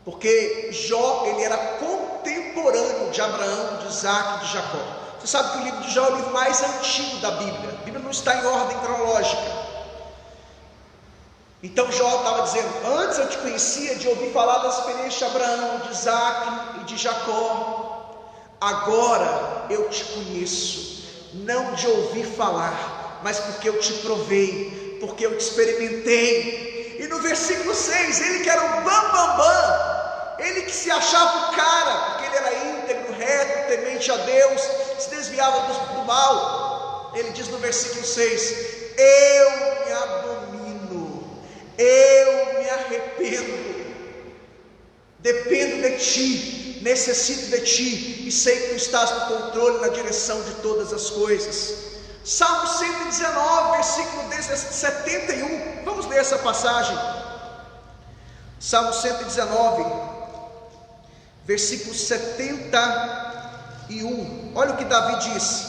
S1: porque Jó, ele era contemporâneo de Abraão, de Isaac e de Jacó. Você sabe que o livro de Jó é o livro mais antigo da Bíblia. A Bíblia não está em ordem cronológica. Então Jó estava dizendo: antes eu te conhecia de ouvir falar das experiências de Abraão, de Isaac e de Jacó. Agora eu te conheço, não de ouvir falar, mas porque eu te provei, porque eu te experimentei. E no versículo 6, ele que era o bambambam, ele que se achava o cara, porque ele era íntegro, reto, temente a Deus, se desviava do mal, ele diz no versículo 6: eu me abomino, eu me arrependo, dependo de ti, necessito de ti, e sei que tu estás no controle, na direção de todas as coisas. Salmo 119, versículo 71, vamos ler essa passagem. Salmo 119, versículo 71, olha o que Davi diz: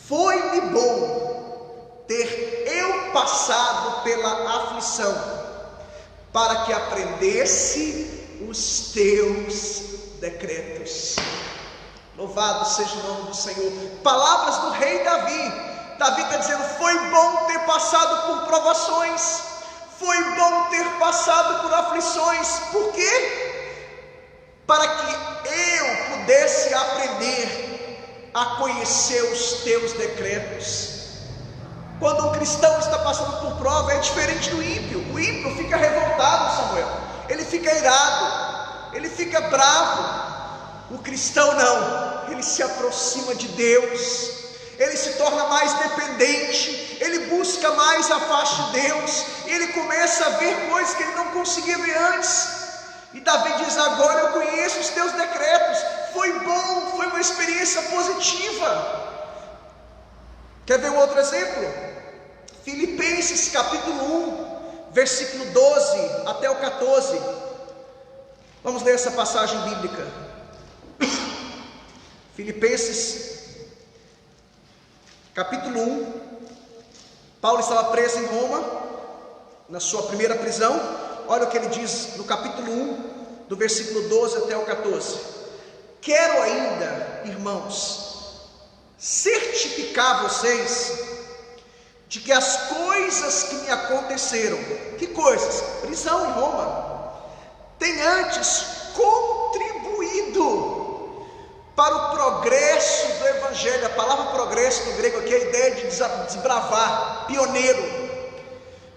S1: foi-me bom ter eu passado pela aflição, para que aprendesse os teus decretos. Louvado seja o nome do Senhor. Palavras do rei Davi. Davi está dizendo: foi bom ter passado por provações, foi bom ter passado por aflições. Por quê? Para que eu pudesse aprender a conhecer os teus decretos. Quando um cristão está passando por prova, é diferente do ímpio. O ímpio fica revoltado, Samuel, ele fica irado, ele fica bravo. O cristão não, ele se aproxima de Deus, ele se torna mais dependente, ele busca mais a face de Deus, e ele começa a ver coisas que ele não conseguia ver antes. E Davi diz: agora eu conheço os teus decretos. Foi bom, foi uma experiência positiva. Quer ver um outro exemplo? Filipenses capítulo 1, versículo 12 até o 14. Vamos ler essa passagem bíblica. Filipenses capítulo 1. Paulo estava preso em Roma, na sua primeira prisão. Olha o que ele diz no capítulo 1, do versículo 12 até o 14. Quero ainda, irmãos, certificar vocês de que as coisas que me aconteceram, que coisas? Prisão em Roma, tem antes contribuído para o progresso do Evangelho. A palavra progresso no grego aqui é a ideia de desbravar, pioneiro.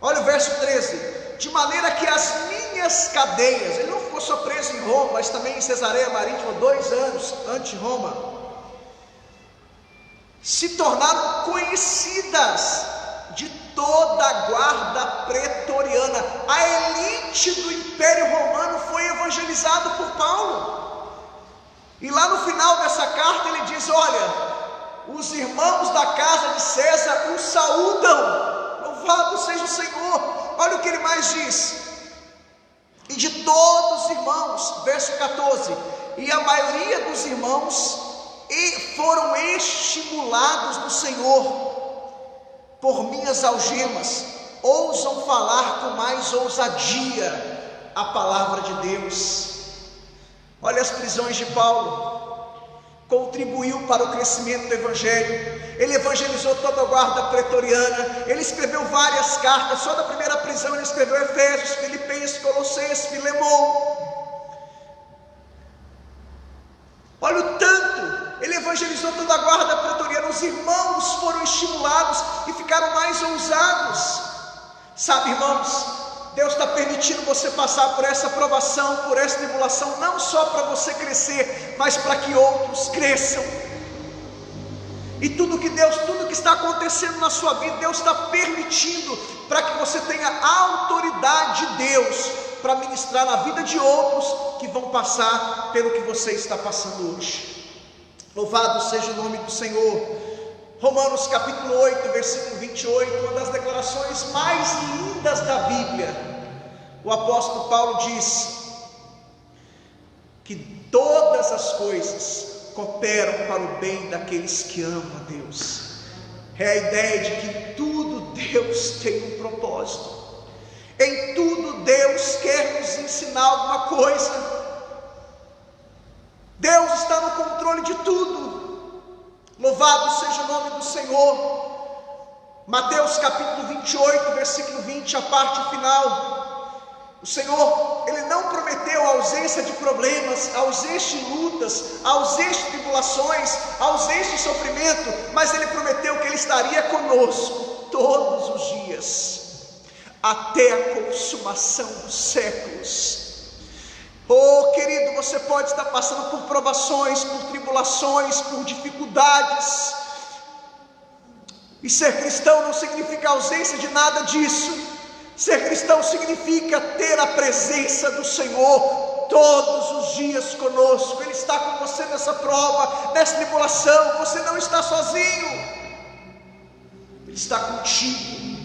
S1: Olha o verso 13: de maneira que as minhas cadeias, ele não ficou só preso em Roma, mas também em Cesareia Marítima 2 anos antes de Roma, se tornaram conhecidas de toda a guarda pretoriana. A elite do Império Romano foi evangelizado por Paulo. E lá no final dessa carta ele diz: olha, os irmãos da casa de César o saúdam, louvado seja o Senhor. Olha o que ele mais diz: e de todos os irmãos, verso 14, e a maioria dos irmãos foram estimulados no Senhor por minhas algemas, ousam falar com mais ousadia a palavra de Deus. Olha as prisões de Paulo, contribuiu para o crescimento do Evangelho. Ele evangelizou toda a guarda pretoriana, ele escreveu várias cartas. Só da primeira prisão ele escreveu Efésios, Filipenses, Colossenses, Filemão. Olha o tanto, ele evangelizou toda a guarda pretoriana. Os irmãos foram estimulados e ficaram mais ousados. Sabe, irmãos, Deus está permitindo você passar por essa provação, por essa tribulação, não só para você crescer, mas para que outros cresçam. E tudo que está acontecendo na sua vida, Deus está permitindo para que você tenha a autoridade de Deus para ministrar na vida de outros que vão passar pelo que você está passando hoje. Louvado seja o nome do Senhor. Romanos capítulo 8, versículo 28, uma das declarações mais lindas da Bíblia. O apóstolo Paulo diz que todas as coisas cooperam para o bem daqueles que amam a Deus. É a ideia de que tudo Deus tem um propósito. Em tudo Deus quer nos ensinar alguma coisa. Deus está no controle de tudo. Louvado seja o nome do Senhor. Mateus capítulo 28, versículo 20, a parte final. O Senhor, Ele não prometeu a ausência de problemas, a ausência de lutas, a ausência de tribulações, a ausência de sofrimento, mas Ele prometeu que Ele estaria conosco todos os dias, até a consumação dos séculos. Oh querido, você pode estar passando por provações, por tribulações, por dificuldades, e ser cristão não significa ausência de nada disso. Ser cristão significa ter a presença do Senhor todos os dias conosco. Ele está com você nessa prova, nessa tribulação. Você não está sozinho, Ele está contigo.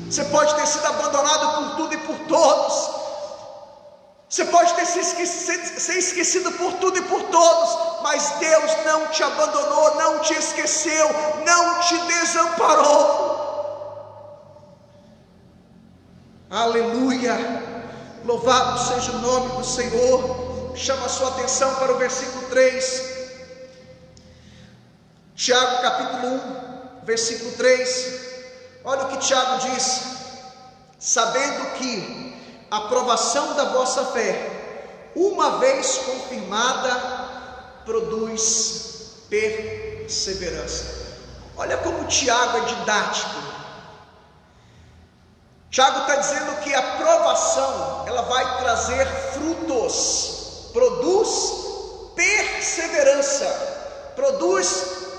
S1: Você pode ter sido abandonado por tudo e por todos, você pode ter ser esquecido por tudo e por todos, mas Deus não te abandonou, não te esqueceu, não te desamparou. Aleluia, louvado seja o nome do Senhor. Chama a sua atenção para o versículo 3, Tiago capítulo 1, versículo 3. Olha o que Tiago diz: sabendo que a provação da vossa fé, uma vez confirmada, produz perfeição. perseverança. Olha como Tiago é didático. Tiago está dizendo que a provação, ela vai trazer frutos, produz perseverança,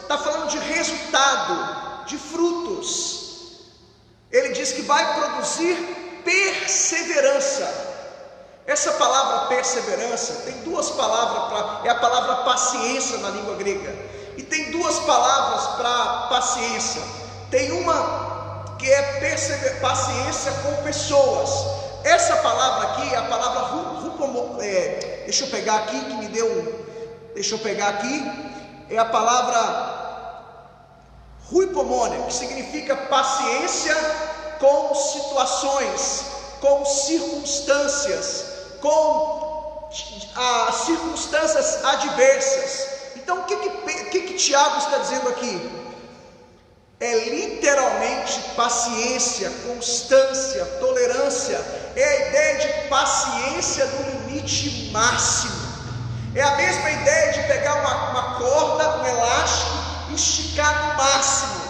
S1: está falando de resultado, de frutos. Ele diz que vai produzir perseverança. Essa palavra perseverança tem duas palavras, é a palavra paciência na língua grega, e tem duas palavras para paciência. Tem uma que é paciência com pessoas. Essa palavra aqui é a palavra deixa eu pegar aqui que me deu deixa eu pegar aqui, é a palavra ruipomone, que significa paciência com situações, com circunstâncias, com circunstâncias adversas. Então o que Tiago está dizendo aqui? É literalmente paciência, constância, tolerância. É a ideia de paciência no limite máximo. É a mesma ideia de pegar uma corda, um elástico e esticar no máximo.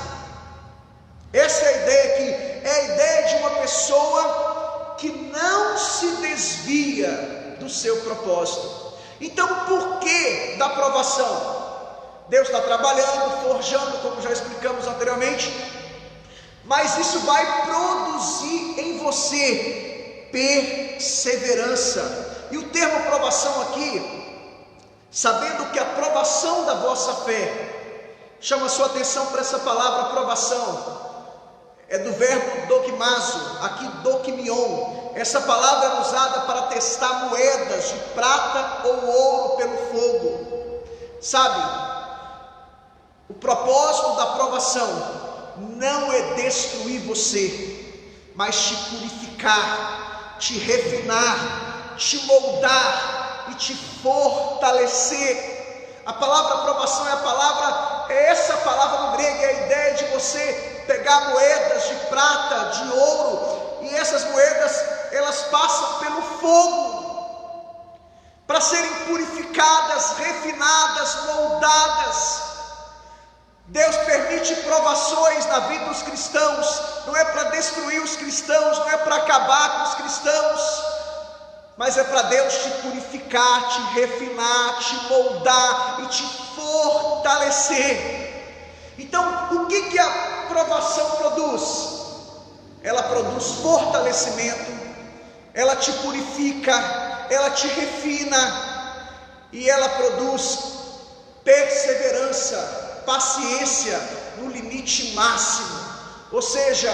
S1: Essa é a ideia aqui. É a ideia de uma pessoa que não se desvia do seu propósito. Então, por que da provação? Deus está trabalhando, forjando, como já explicamos anteriormente, mas isso vai produzir em você perseverança. E o termo provação aqui, sabendo que a provação da vossa fé, chama a sua atenção para essa palavra provação, é do verbo dokimazo, aqui dokimion. Essa palavra é usada para testar moedas de prata ou ouro pelo fogo. Sabe, o propósito da provação não é destruir você, mas te purificar, te refinar, te moldar e te fortalecer. A palavra provação é essa palavra no grego, é a ideia de você pegar moedas de prata, de ouro, e essas moedas, elas passam pelo fogo, para serem purificadas, refinadas, moldadas. Deus permite provações na vida dos cristãos, não é para destruir os cristãos, não é para acabar com os cristãos, mas é para Deus te purificar, te refinar, te moldar e te fortalecer. Então, o que a provação produz? Ela produz fortalecimento, ela te purifica, ela te refina e ela produz perseverança, paciência no limite máximo. Ou seja,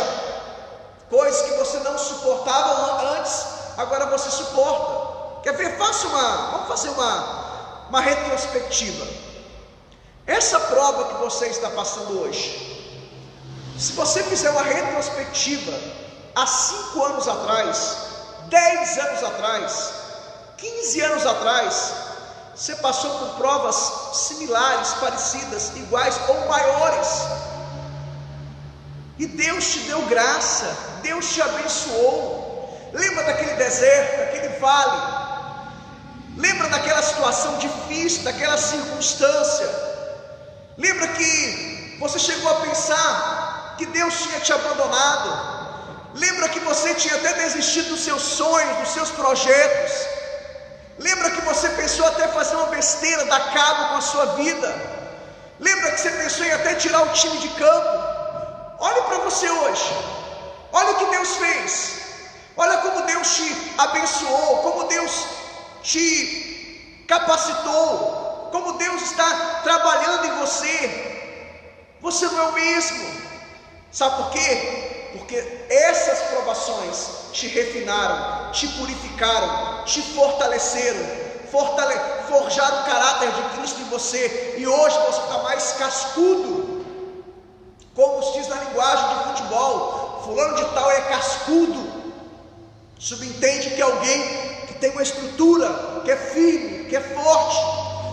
S1: coisas que você não suportava antes, agora você suporta. Quer ver? Vamos fazer uma retrospectiva. Essa prova que você está passando hoje, se você fizer uma retrospectiva há 5 anos atrás, 10 anos atrás, 15 anos atrás, você passou por provas similares, parecidas, iguais ou maiores, e Deus te deu graça, Deus te abençoou. Lembra daquele deserto, daquele vale? Lembra daquela situação difícil, daquela circunstância? Lembra que você chegou a pensar que Deus tinha te abandonado? Lembra que você tinha até desistido dos seus sonhos, dos seus projetos? Lembra que você pensou até fazer uma besteira, dar cabo com a sua vida? Lembra que você pensou em até tirar o time de campo? Olhe para você hoje, olha o que Deus fez, olha como Deus te abençoou, como Deus te capacitou, como Deus está trabalhando em você. Você não é o mesmo. Sabe por quê? Porque essas provações te refinaram, te purificaram, te fortaleceram, forjaram o caráter de Cristo em você, e hoje você está mais cascudo. Como se diz na linguagem de futebol, fulano de tal é cascudo. Subentende que é alguém que tem uma estrutura, que é firme, que é forte.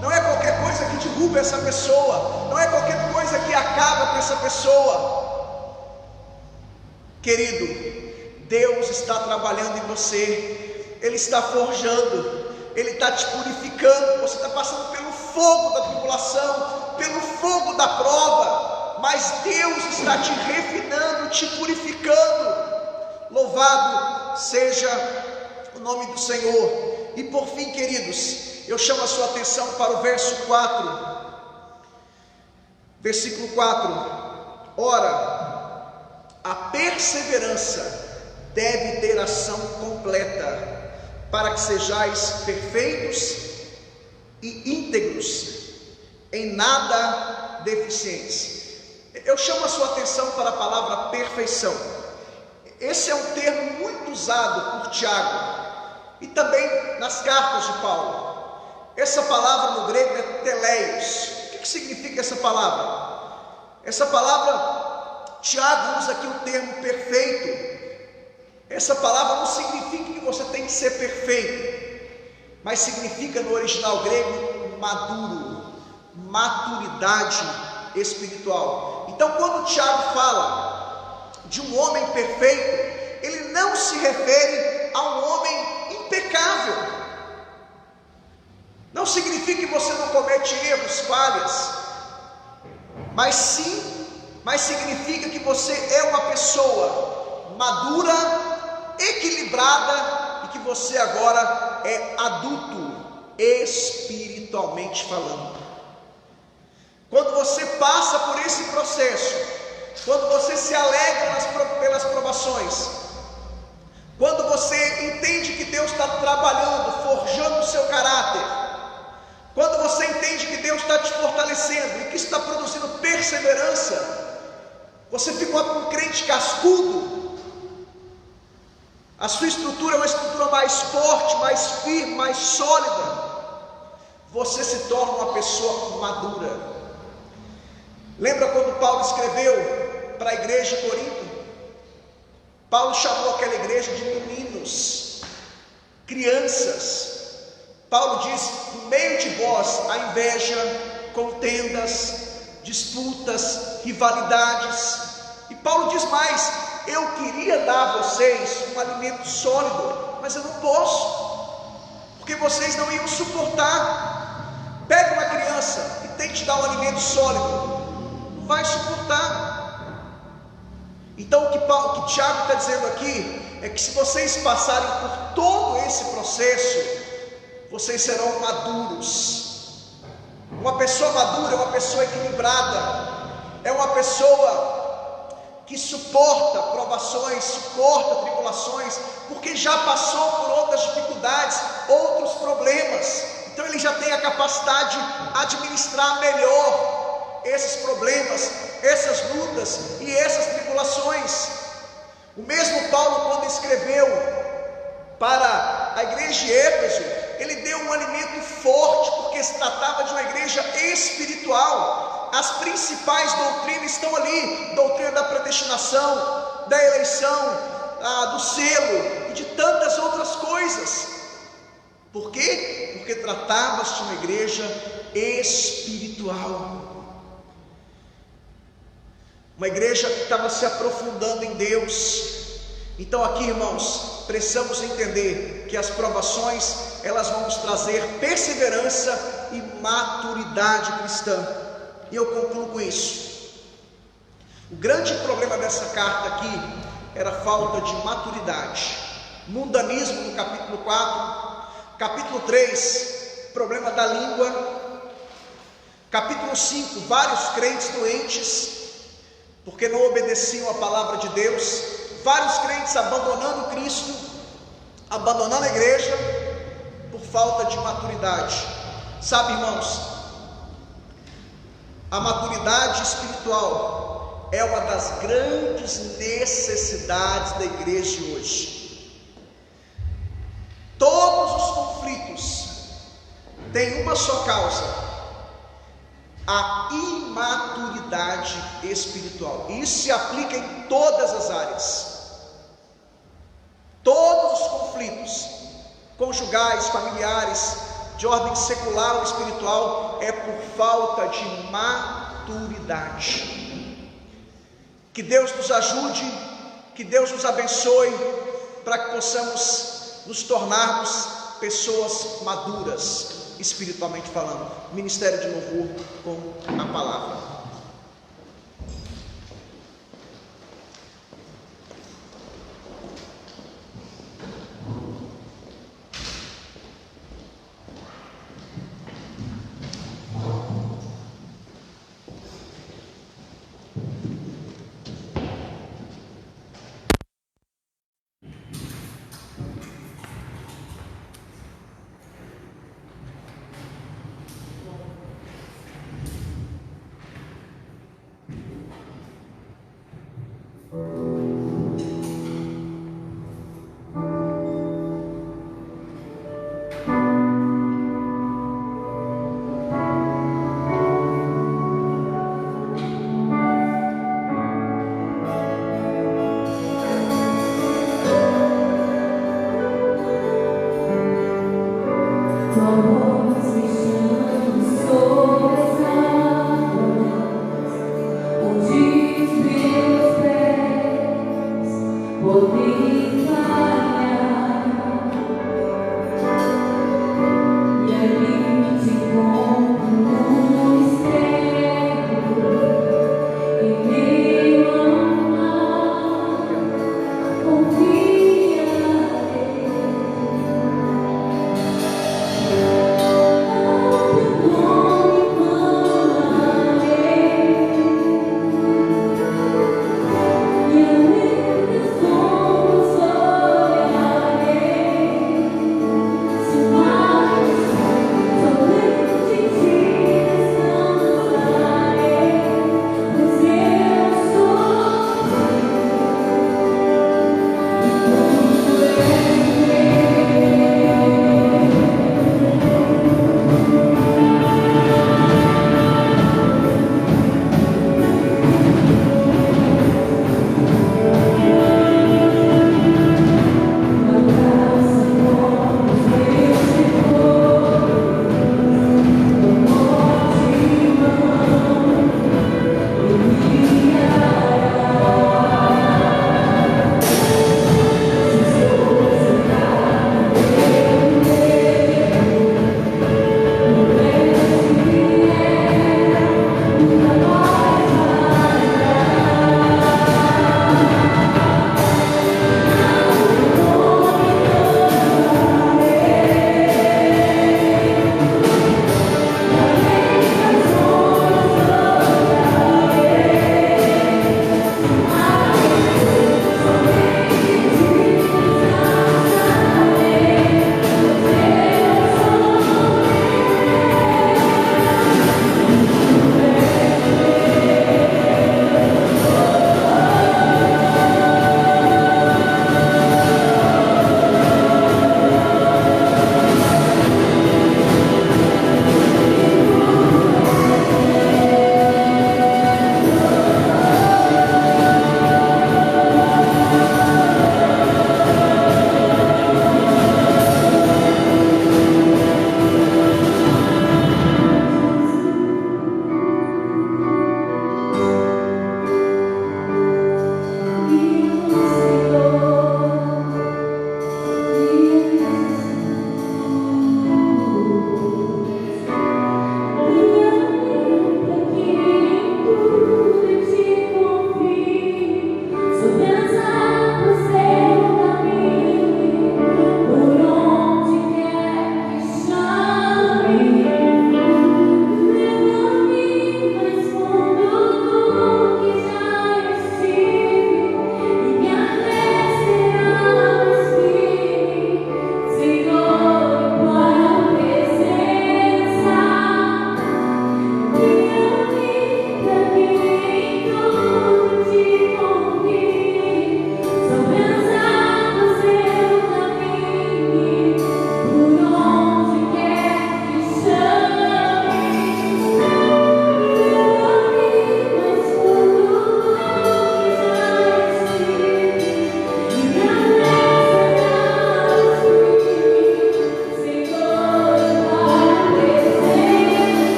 S1: Não é qualquer coisa que derruba essa pessoa, não é qualquer coisa que acaba com essa pessoa. Querido, Deus está trabalhando em você, Ele está forjando, Ele está te purificando. Você está passando pelo fogo da tribulação, pelo fogo da prova, mas Deus está te refinando, te purificando. Louvado seja o nome do Senhor. E por fim, queridos, eu chamo a sua atenção para o verso 4, versículo 4. Ora, a perseverança deve ter ação completa, para que sejais perfeitos e íntegros, em nada deficientes. Eu chamo a sua atenção para a palavra perfeição. Esse é um termo muito usado por Tiago e também nas cartas de Paulo. Essa palavra no grego é teleios. O que significa essa palavra? Essa palavra, Tiago usa aqui o termo perfeito. Essa palavra não significa que você tem que ser perfeito, mas significa no original grego maduro, maturidade espiritual. Então, quando Tiago fala de um homem perfeito, ele não se refere a um homem impecável. Não significa que você não comete erros, falhas, mas significa que você é uma pessoa madura, equilibrada, e que você agora é adulto, espiritualmente falando. Quando você passa por esse processo, quando você se alegra pelas provações, quando você entende que Deus está trabalhando, forjando o seu caráter, quando você entende que Deus está te fortalecendo e que está produzindo perseverança, você fica um crente cascudo. A sua estrutura é uma estrutura mais forte, mais firme, mais sólida. Você se torna uma pessoa madura. Lembra quando Paulo escreveu para a igreja de Corinto? Paulo chamou aquela igreja de meninos, crianças. Paulo diz: no meio de vós há inveja, contendas, disputas, rivalidades. E Paulo diz mais: eu queria dar a vocês um alimento sólido, mas eu não posso, porque vocês não iam suportar. Pega uma criança e tente dar um alimento sólido, não vai suportar. Então o que Tiago está dizendo aqui é que se vocês passarem por todo esse processo, vocês serão maduros. Uma pessoa madura é uma pessoa equilibrada, é uma pessoa que suporta provações, suporta tribulações, porque já passou por outras dificuldades, outros problemas. Então ele já tem a capacidade de administrar melhor esses problemas, essas lutas e essas tribulações. O mesmo Paulo, quando escreveu para a igreja de Éfeso, ele deu um alimento forte, porque se tratava de uma igreja espiritual. As principais doutrinas estão ali: doutrina da predestinação, da eleição, do selo e de tantas outras coisas. Por quê? Porque tratava-se de uma igreja espiritual, uma igreja que estava se aprofundando em Deus. Então aqui, irmãos, precisamos entender que as provações, elas vão nos trazer perseverança e maturidade cristã. E eu concluo com isso. O grande problema dessa carta aqui era a falta de maturidade. Mundanismo no capítulo 4. Capítulo 3, problema da língua. Capítulo 5, vários crentes doentes, porque não obedeciam a palavra de Deus. Vários crentes abandonando Cristo, abandonando a igreja, por falta de maturidade. Sabe, irmãos, a maturidade espiritual é uma das grandes necessidades da igreja de hoje. Todos os conflitos têm uma só causa: a imaturidade espiritual. Isso se aplica em todas as áreas. Todos os conflitos conjugais, familiares, de ordem secular ou espiritual, é por falta de maturidade. Que Deus nos ajude, que Deus nos abençoe, para que possamos nos tornarmos pessoas maduras. espiritualmente falando. Ministério de louvor com a palavra.
S3: You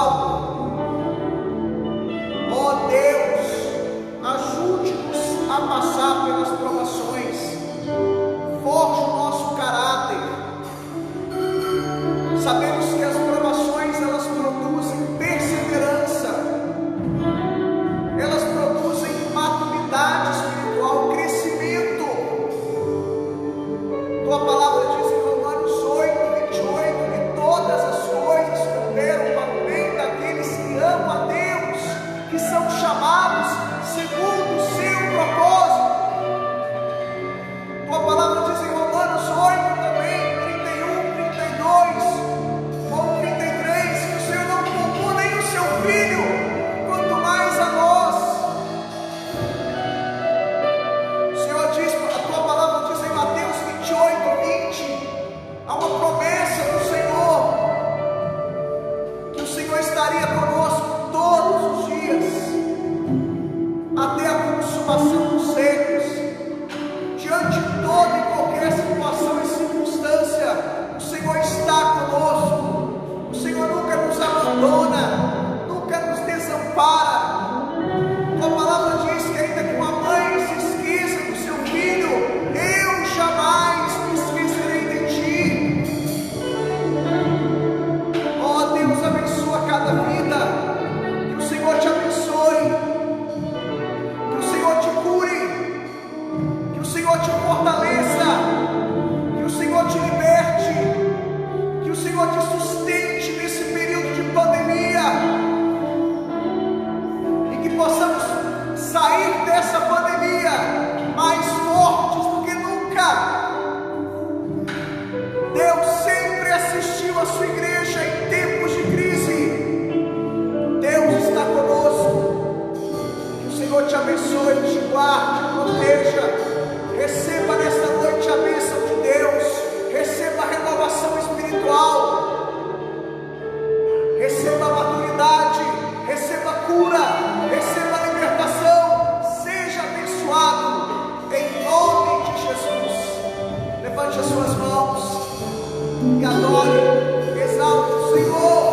S1: algo. Ó Deus, ajude-nos a passar pelas provações, forge o nosso caráter. Sabemos que as provações, elas produzem perseverança, elas produzem maturidade espiritual, crescimento. Tua palavra diz em Romanos 8:28 que todas as coisas cooperam para o bem daqueles que amam a Deus, que são chamados segundo o seu propósito. Tua palavra diz em Romanos 8 também, 31, 32 ou 33, que o Senhor não poupou nem o seu Filho, quanto mais a nós. O Senhor diz, a tua palavra diz em Mateus 28:20, há uma promessa do Senhor, que o Senhor estaria conosco todos os dias, até a consumação dos séculos. Diante de toda e qualquer situação e circunstância, o Senhor está conosco. O Senhor nunca nos abandona, nunca nos desampara. A palavra diz que ainda que uma mãe se esqueça do seu filho, eu jamais me esquecerei de ti. Ó Deus, abençoa cada vida, que o Senhor te abençoe, que o Senhor te cure, que o Senhor te fortaleça, que o Senhor te liberte, que o Senhor te sustente nesse período de pandemia, e que possamos sair dessa pandemia mais fortes do que nunca. Deus sempre assistiu a sua igreja em tempos de crise. Deus está conosco. Que o Senhor te abençoe, te guarde, te proteja. Receba nesta noite a bênção de Deus. Receba a renovação espiritual. Receba a maturidade. Receba a cura. Receba a libertação. Seja abençoado em nome de Jesus. Levante as suas mãos e adore, exalte o Senhor.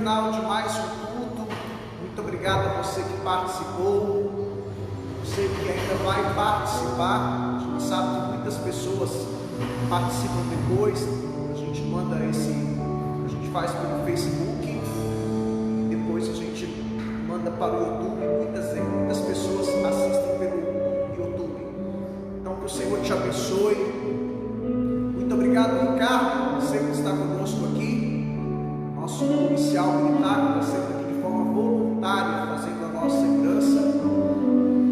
S1: final de mais um culto. Muito obrigado a você que participou, você que ainda vai participar. A gente sabe que muitas pessoas participam depois. A gente manda a gente faz pelo Facebook, depois a gente manda para o YouTube. Muitas pessoas assistem pelo YouTube. Então que o Senhor te abençoe. Muito obrigado, Ricardo, você que está conosco aqui, nosso policial militar, que está sempre aqui de forma voluntária, fazendo a nossa segurança.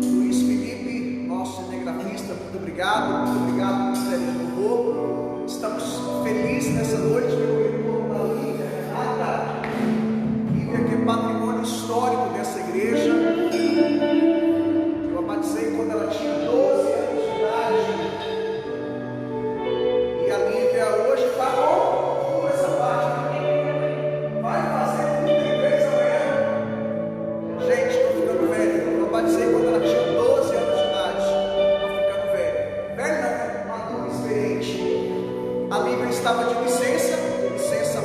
S1: Luiz Felipe, nosso cinegrafista, muito obrigado, Ministério de Louvor. Estamos felizes nessa noite, meu irmão da Lívia, Renata, Lívia, que é patrimônio histórico dessa igreja. Eu a batizei quando ela tinha 12 anos de idade. E a Lívia hoje parou por essa parte. Vai fazer 33 amanhã. Gente, estou ficando velho. Eu a batizei quando ela tinha 12 anos de idade. Estou ficando velho. Velho não, maduro, experiente. A Lívia estava de licença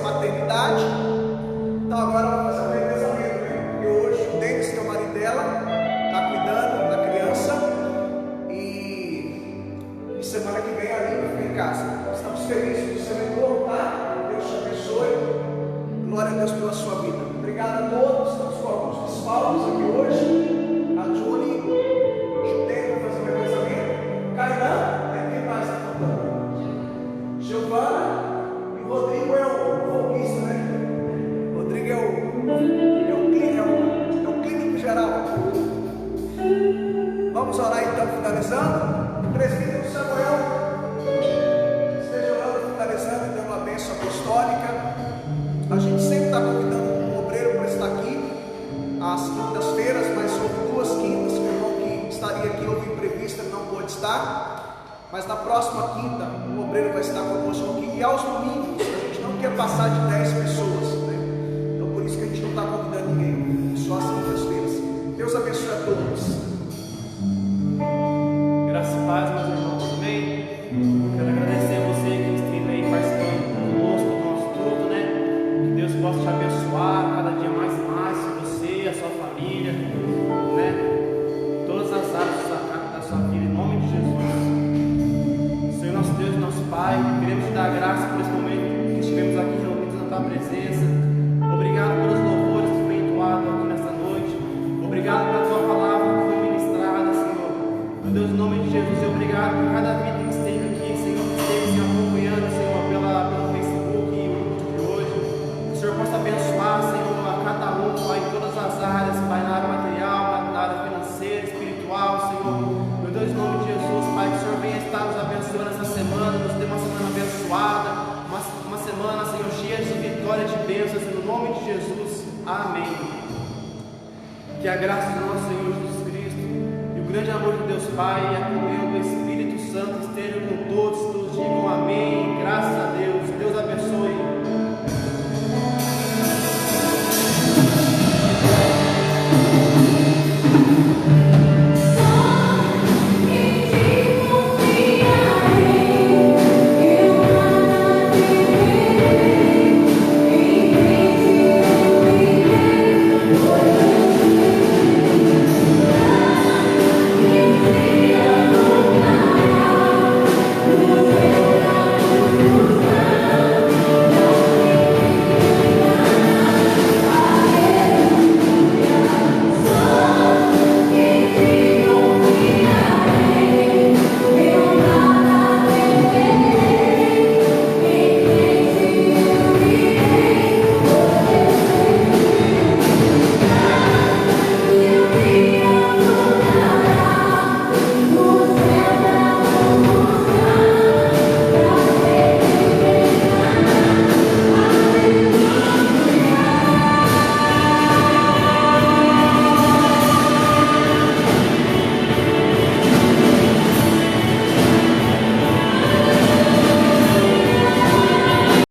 S1: maternidade. Então agora ela vai fazer o revezamento, né? Porque hoje o Denis, que é o marido dela, está cuidando da criança. E semana que vem a Lívia fica em casa. Estamos felizes de você vai voltar. Deus te abençoe. Glória a Deus pela sua vida. Obrigado a todos. Estamos com alguns desfalques aqui hoje. A Julie, Judeia vai fazer o revezamento. Kainan, quem mais está faltando? Giovana e o Rodrigo é o folguista, né? Rodrigo é o clínico geral. Vamos orar então, finalizando. O presbítero Samuel esteja orando, finalizando e dando a bênção apostólica. A gente sempre está convidando um obreiro para estar aqui às quintas-feiras, mas são 2 quintas que o irmão que estaria aqui houve imprevista não pôde estar. Mas na próxima quinta, um obreiro vai estar conosco aqui. E aos domingos, a gente não quer passar de 10 pessoas, né? Então por isso que a gente não está convidando ninguém, só às quintas-feiras. Deus abençoe a todos.
S3: Graças e paz, meus irmãos, amém? Quero agradecer a você que esteve aí participando conosco do nosso culto, né? Que Deus possa te abençoar cada dia mais e mais, você, a sua família, né? Todas as áreas da sua vida, em nome de Jesus. Senhor, nosso Deus e nosso Pai, queremos te dar graça por esse momento que estivemos aqui reunidos na tua presença. Obrigado pelos louvores que foi entoado aqui nesta noite. Obrigado pela tua palavra que foi ministrada, Senhor. Meu Deus, em nome de Jesus, e obrigado por cada vida que esteve aqui, Senhor, que esteve se acompanhando, Senhor, pelo Facebook e o culto de hoje. Que o Senhor possa abençoar, Senhor, a cada um, Pai, em todas as áreas, Pai, na área material, na área financeira, espiritual, Senhor. Meu Deus, em nome de Jesus, Pai, que o Senhor venha estar nos abençoando essa semana, nos dê uma semana abençoada, uma semana, Senhor, cheia de vitória, de bênçãos, no nome de Jesus. Amém. Que a graça do nosso Senhor Jesus Cristo e o grande amor de Deus Pai e a comunhão do Espírito Santo estejam com todos,